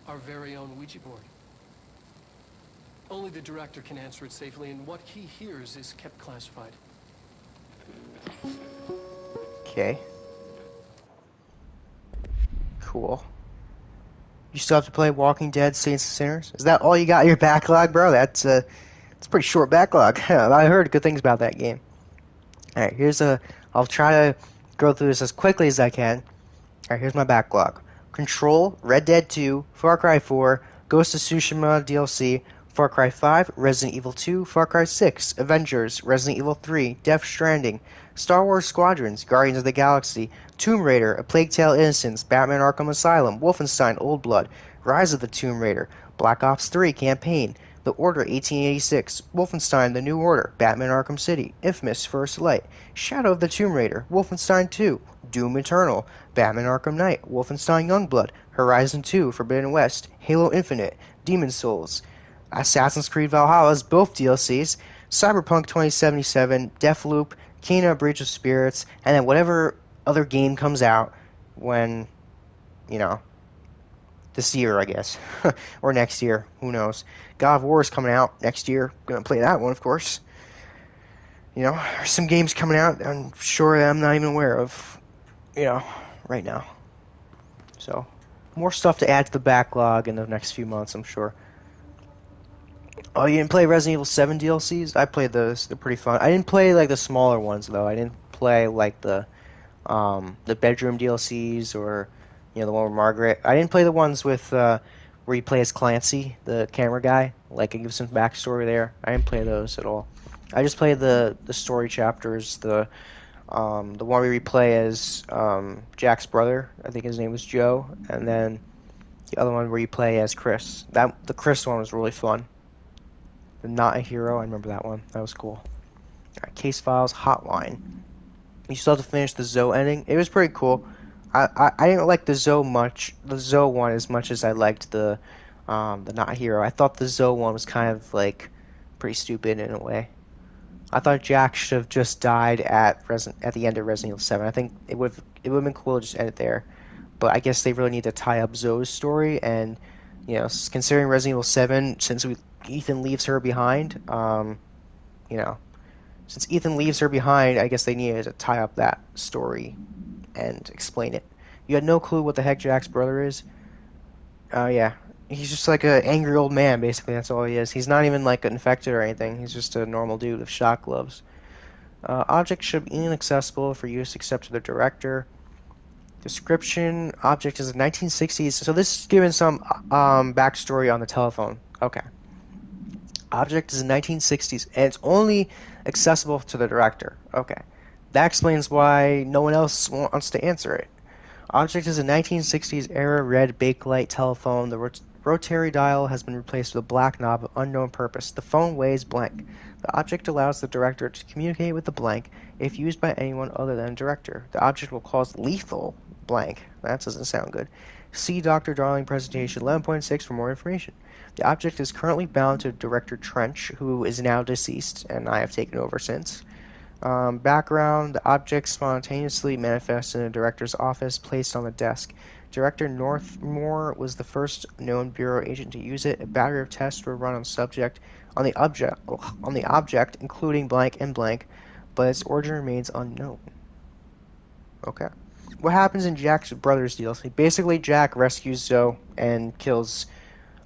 Our very own Ouija board. Only the director can answer it safely, and what he hears is kept classified. Okay. Cool. You still have to play Walking Dead, Saints and Sinners? Is that all you got in your backlog, bro? That's a pretty short backlog. I heard good things about that game. Alright, I'll try to go through this as quickly as I can. Alright, here's my backlog. Control, Red Dead 2, Far Cry 4, Ghost of Tsushima DLC, Far Cry 5, Resident Evil 2, Far Cry 6, Avengers, Resident Evil 3, Death Stranding, Star Wars Squadrons, Guardians of the Galaxy, Tomb Raider, A Plague Tale: Innocence, Batman Arkham Asylum, Wolfenstein: Old Blood, Rise of the Tomb Raider, Black Ops 3 Campaign, The Order 1886, Wolfenstein: The New Order, Batman Arkham City, Infamous: First Light, Shadow of the Tomb Raider, Wolfenstein 2, Doom Eternal, Batman Arkham Knight, Wolfenstein Youngblood, Horizon 2 Forbidden West, Halo Infinite, Demon's Souls, Assassin's Creed Valhalla's both DLCs, Cyberpunk 2077, Deathloop, Kena Breach of Spirits, and then whatever other game comes out when, this year, I guess. Or next year, who knows. God of War is coming out next year. Gonna play that one, of course. There's some games coming out I'm sure that I'm not even aware of, right now. So, more stuff to add to the backlog in the next few months, I'm sure. Oh, you didn't play Resident Evil 7 DLCs? I played those. They're pretty fun. I didn't play, like, the smaller ones, though. I didn't play, like, the bedroom DLCs or, the one with Margaret. I didn't play the ones with, where you play as Clancy, the camera guy. Like, it gives some backstory there. I didn't play those at all. I just played the story chapters, the one where we play as Jack's brother. I think his name was Joe. And then the other one where you play as Chris. The Chris one was really fun. The Not a Hero, I remember that one. That was cool. Alright, Case Files Hotline. You still have to finish the Zoe ending. It was pretty cool. I didn't like the Zoe one as much as I liked the Not a Hero. I thought the Zoe one was kind of like pretty stupid in a way. I thought Jack should have just died at the end of Resident Evil 7. I think it would have been cool to just end it there. But I guess they really need to tie up Zoe's story, and considering Resident Evil 7, since Ethan leaves her behind, since Ethan leaves her behind, I guess they needed to tie up that story and explain it. You had no clue what the heck Jack's brother is? Yeah. He's just like an angry old man, basically. That's all he is. He's not even like infected or anything. He's just a normal dude with shock gloves. Object should be inaccessible for use except to the director. Description, object is a 1960s. So this is giving some backstory on the telephone. Okay. Object is a 1960s, and it's only accessible to the director. Okay. That explains why no one else wants to answer it. Object is a 1960s era red Bakelite telephone. The rotary dial has been replaced with a black knob of unknown purpose. The phone weighs blank. The object allows the director to communicate with the blank if used by anyone other than the director. The object will cause lethal blank. That doesn't sound good. See Dr. Darling presentation 11.6 for more information. The object is currently bound to Director Trench, who is now deceased, and I have taken over since. Background, the object spontaneously manifests in the director's office, placed on the desk. Director Northmore was the first known Bureau agent to use it. A battery of tests were run on the object, including blank and blank, but its origin remains unknown. Okay. What happens in Jack's brother's DLC? Basically, Jack rescues Zoe and kills...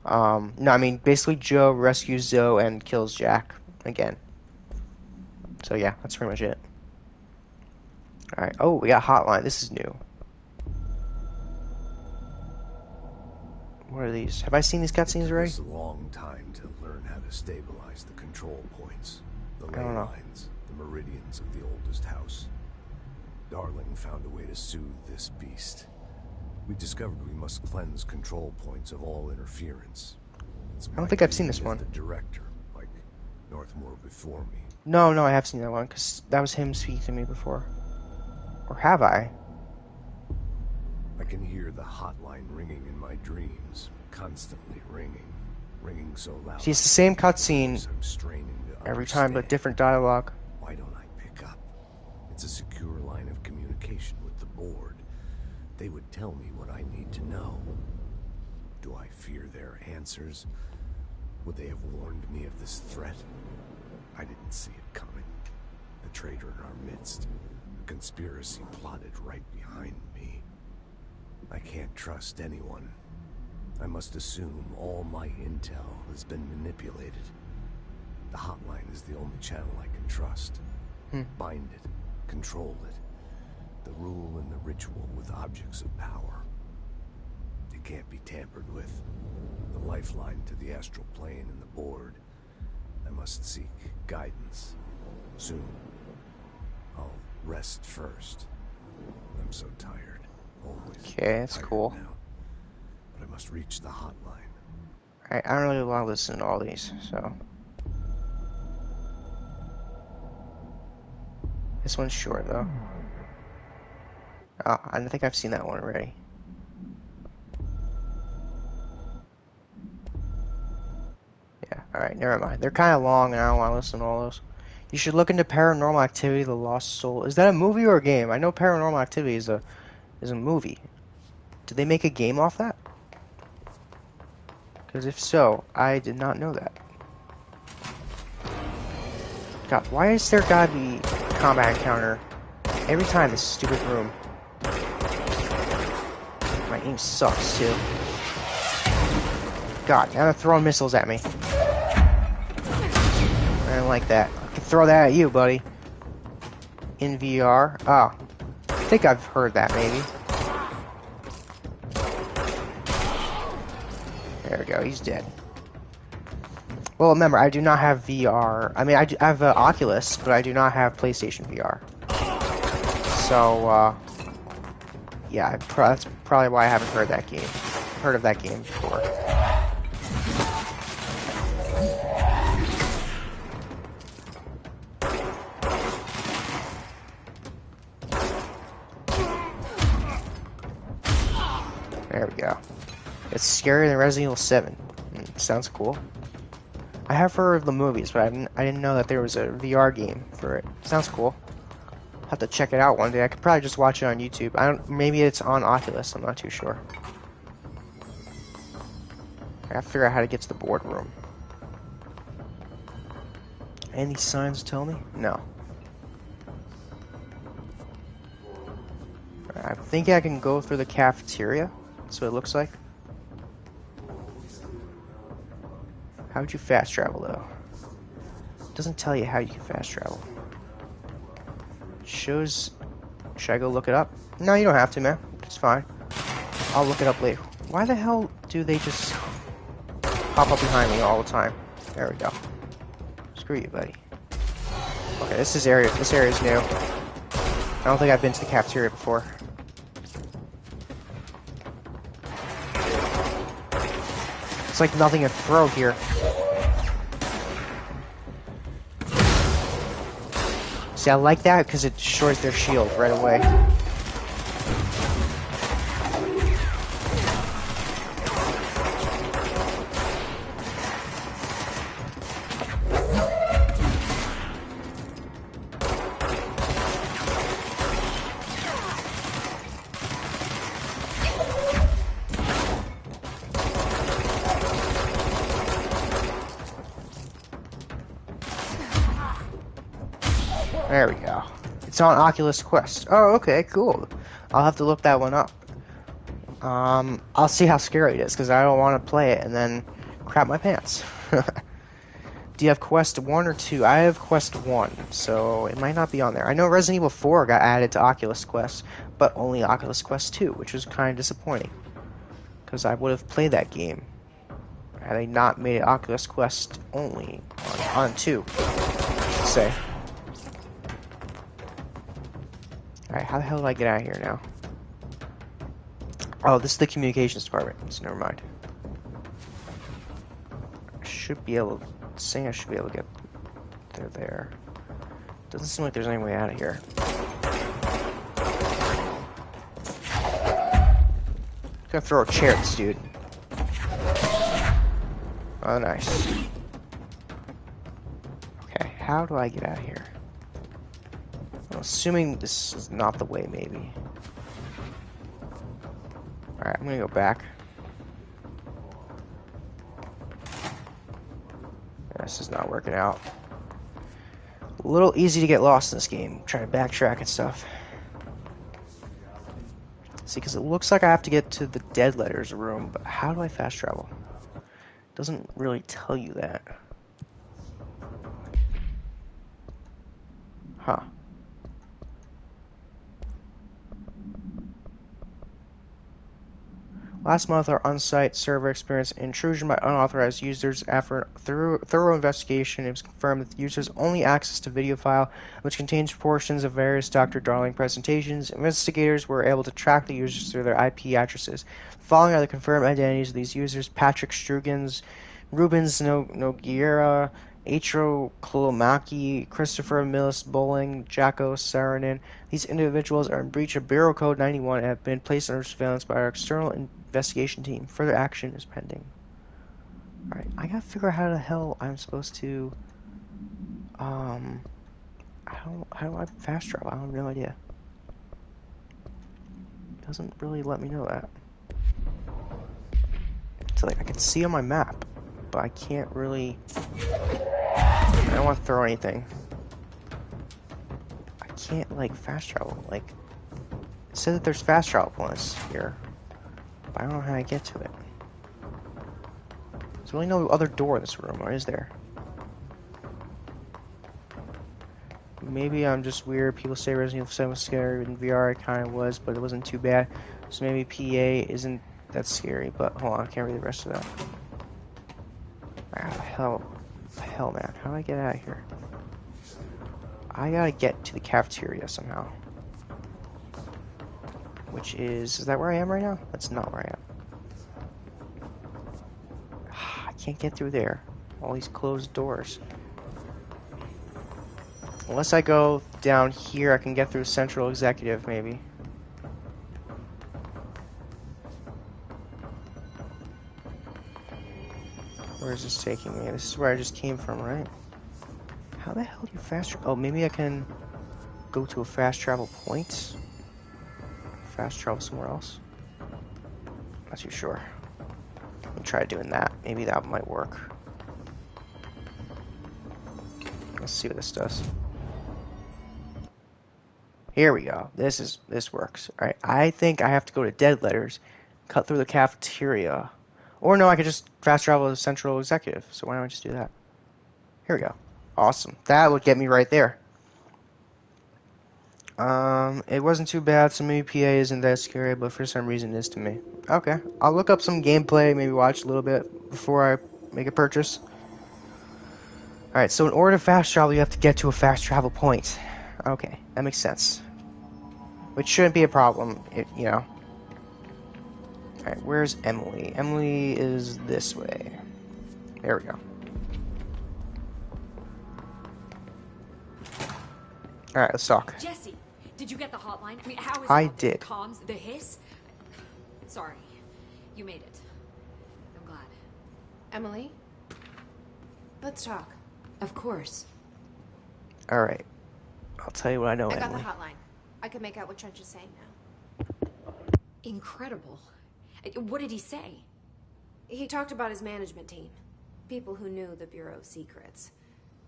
basically Joe rescues Zoe and kills Jack again. So yeah, that's pretty much it. Alright, oh, we got Hotline. This is new. What are these? Have I seen these cutscenes already? It's a long time to learn how to stabilize the control points, the ley lines, the meridians of the oldest house. Darling found a way to soothe this beast. We discovered we must cleanse control points of all interference. I don't think I've seen this one. The director, like Northmore before me. No, I have seen that one, because that was him speaking to me before. Or have I? I can hear the hotline ringing in my dreams, constantly ringing so loud. See, it's the same cutscene every time, but different dialogue. Why don't I pick up? It's a secure line of communication with the board. They would tell me what I need to know. Do I fear their answers? Would they have warned me of this threat? I didn't see it coming. The traitor in our midst. A conspiracy plotted right behind me. I can't trust anyone. I must assume all my intel has been manipulated. The hotline is the only channel I can trust. Bind it, control it. The rule and the ritual with objects of power. It can't be tampered with. The lifeline to the astral plane and the board. I must seek guidance. Soon. I'll rest first. I'm so tired. Always. Okay, that's cool. Now. But I must reach the hotline. Alright, I don't really want to listen to all these, so. This one's short, though. Oh, I think I've seen that one already. Yeah, alright, never mind. They're kind of long, and I don't want to listen to all those. You should look into Paranormal Activity: The Lost Soul. Is that a movie or a game? I know Paranormal Activity is a movie. Did they make a game off that? Because if so, I did not know that. God, why is there gotta be a combat encounter every time this stupid room? My aim sucks too. God, now they're throwing missiles at me. I don't like that. I can throw that at you, buddy. In VR. Oh. I think I've heard that, maybe. There we go, he's dead. Well, remember, I do not have VR. I mean, I have Oculus, but I do not have PlayStation VR. So, yeah, that's probably why I haven't heard that game. Heard of that game before. There we go. It's scarier than Resident Evil 7. Sounds cool. I have heard of the movies, but I didn't know that there was a VR game for it. Sounds cool. I'll have to check it out one day. I could probably just watch it on YouTube. Maybe it's on Oculus. I'm not too sure. I have to figure out how to get to the boardroom. Any signs tell me? No. I think I can go through the cafeteria. That's what it looks like. How would you fast travel, though? It doesn't tell you how you can fast travel. It shows... Should I go look it up? No, you don't have to, man. It's fine. I'll look it up later. Why the hell do they just pop up behind me all the time? There we go. Screw you, buddy. Okay, this area is new. I don't think I've been to the cafeteria before. It's like nothing to throw here. See, I like that because it destroys their shield right away. There we go. It's on Oculus Quest. Oh, okay, cool. I'll have to look that one up. I'll see how scary it is, because I don't want to play it and then crap my pants. Do you have Quest 1 or 2? I have Quest 1, so it might not be on there. I know Resident Evil 4 got added to Oculus Quest, but only Oculus Quest 2, which was kind of disappointing. Because I would have played that game had they not made it Oculus Quest only on 2, I should say. Alright, how the hell do I get out of here now? Oh, this is the communications department, so never mind. I should be able to... I should be able to get there. Doesn't seem like there's any way out of here. I'm gonna throw a chair at this dude. Oh, nice. Okay, how do I get out of here? I'm assuming this is not the way, maybe. Alright, I'm gonna go back. This is not working out. A little easy to get lost in this game, trying to backtrack and stuff. See, because it looks like I have to get to the dead letters room, but how do I fast travel? It doesn't really tell you that. Huh. Last month, our on-site server experienced intrusion by unauthorized users. After thorough investigation, it was confirmed that the users only access to video file, which contains portions of various Dr. Darling presentations. Investigators were able to track the users through their IP addresses. The following are the confirmed identities of these users: Patrick Strugans, Rubens Nogueira, Atro Kolomaki, Christopher Millis Bowling, Jacko Saranin. These individuals are in breach of Bureau Code 91 and have been placed under surveillance by our external investigation team. Further action is pending. Alright, I gotta figure out how the hell I'm supposed to, how do I fast travel? I have no idea. It doesn't really let me know that. So like, I can see on my map, but I can't really, I don't want to throw anything. I can't, like, fast travel. Like, it says that there's fast travel points here, but I don't know how I get to it. There's really no other door in this room, or is there? Maybe I'm just weird. People say Resident Evil 7 was scary in VR. It kind of was, but it wasn't too bad. So maybe PA isn't that scary. But hold on, I can't read the rest of that. Ah, hell, man. How do I get out of here? I gotta get to the cafeteria somehow. Which is that where I am right now? That's not where I am. I can't get through there. All these closed doors. Unless I go down here, I can get through Central Executive, maybe. Where is this taking me? This is where I just came from, right? How the hell do you fast travel? Oh, maybe I can go to a fast travel point? Fast travel somewhere else? Not too sure. Let me try doing that. Maybe that might work. Let's see what this does. Here we go. This works. Alright, I think I have to go to dead letters, cut through the cafeteria. Or no, I could just fast travel to Central Executive. So why don't I just do that? Here we go. Awesome. That would get me right there. It wasn't too bad, so maybe PA isn't that scary, but for some reason it is to me. Okay. I'll look up some gameplay, maybe watch a little bit before I make a purchase. Alright, so in order to fast travel, you have to get to a fast travel point. Okay, that makes sense. Which shouldn't be a problem, you know. Alright, where's Emily? Emily is this way. There we go. Alright, let's talk. Jesse, did you get the hotline? I mean, how is I did. The comms, the hiss? Sorry, you made it. I'm glad. Emily? Let's talk. Of course. Alright. I'll tell you what I know, I got Emily. the hotline. I can make out what Trench is saying now. Incredible. What did he say? He talked about his management team. People who knew the Bureau's secrets.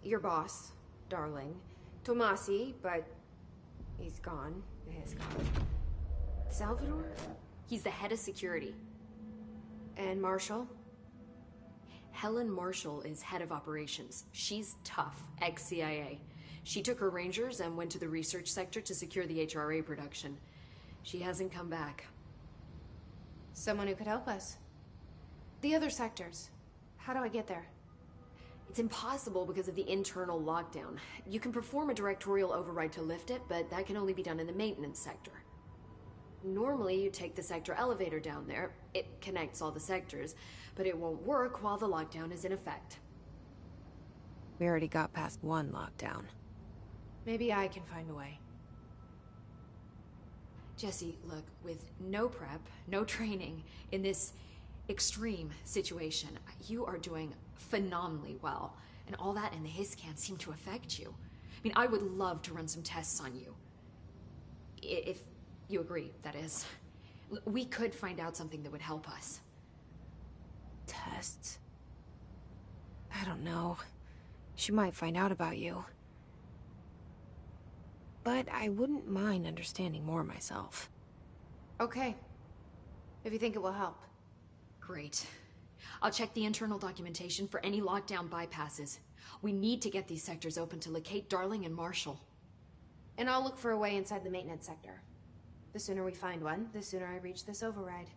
Your boss, Darling. Tomasi, but he's gone. He's gone. Salvador? He's the head of security. And Marshall? Helen Marshall is head of operations. She's tough, ex-CIA. She took her Rangers and went to the research sector to secure the HRA production. She hasn't come back. Someone who could help us. The other sectors. How do I get there? It's impossible because of the internal lockdown. You can perform a directorial override to lift it, but that can only be done in the maintenance sector. Normally, you take the sector elevator down there. It connects all the sectors, but it won't work while the lockdown is in effect. We already got past one lockdown. Maybe I can find a way. Jesse, look, with no prep, no training in this extreme situation, you are doing phenomenally well. And all that and the hiss can't seem to affect you. I mean, I would love to run some tests on you. If you agree, that is. We could find out something that would help us. Tests? I don't know. She might find out about you. But I wouldn't mind understanding more myself. Okay. If you think it will help. Great. I'll check the internal documentation for any lockdown bypasses. We need to get these sectors open to locate Darling and Marshall. And I'll look for a way inside the maintenance sector. The sooner we find one, the sooner I reach this override.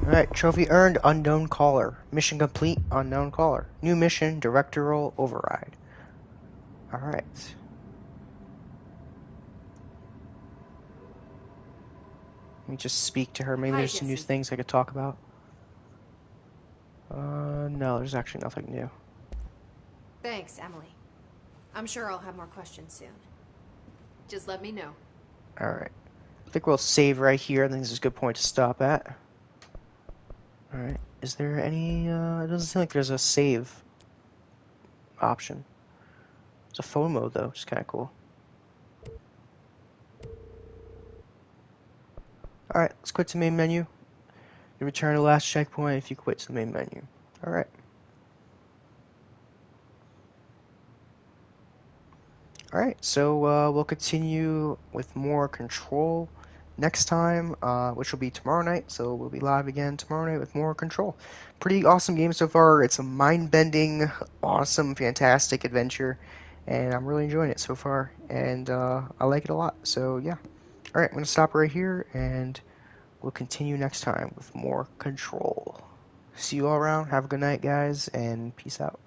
Alright, trophy earned, unknown caller. Mission complete, unknown caller. New mission, directorial override. Alright. Let me just speak to her. Maybe Hi, there's some new Jesse. things I could talk about. No, there's actually nothing new. Thanks, Emily. I'm sure I'll have more questions soon. Just let me know. Alright. I think we'll save right here. I think this is a good point to stop at. Alright. Is there any, it doesn't seem like there's a save option. There's a phone mode, though, which is kind of cool. Alright, let's quit to main menu. You return to last checkpoint if you quit to the main menu. Alright. Alright, so we'll continue with more Control next time, which will be tomorrow night. So we'll be live again tomorrow night with more Control. Pretty awesome game so far. It's a mind-bending, awesome, fantastic adventure, and I'm really enjoying it so far, and I like it a lot. So yeah. Alright, I'm going to stop right here, and we'll continue next time with more Control. See you all around. Have a good night, guys, and peace out.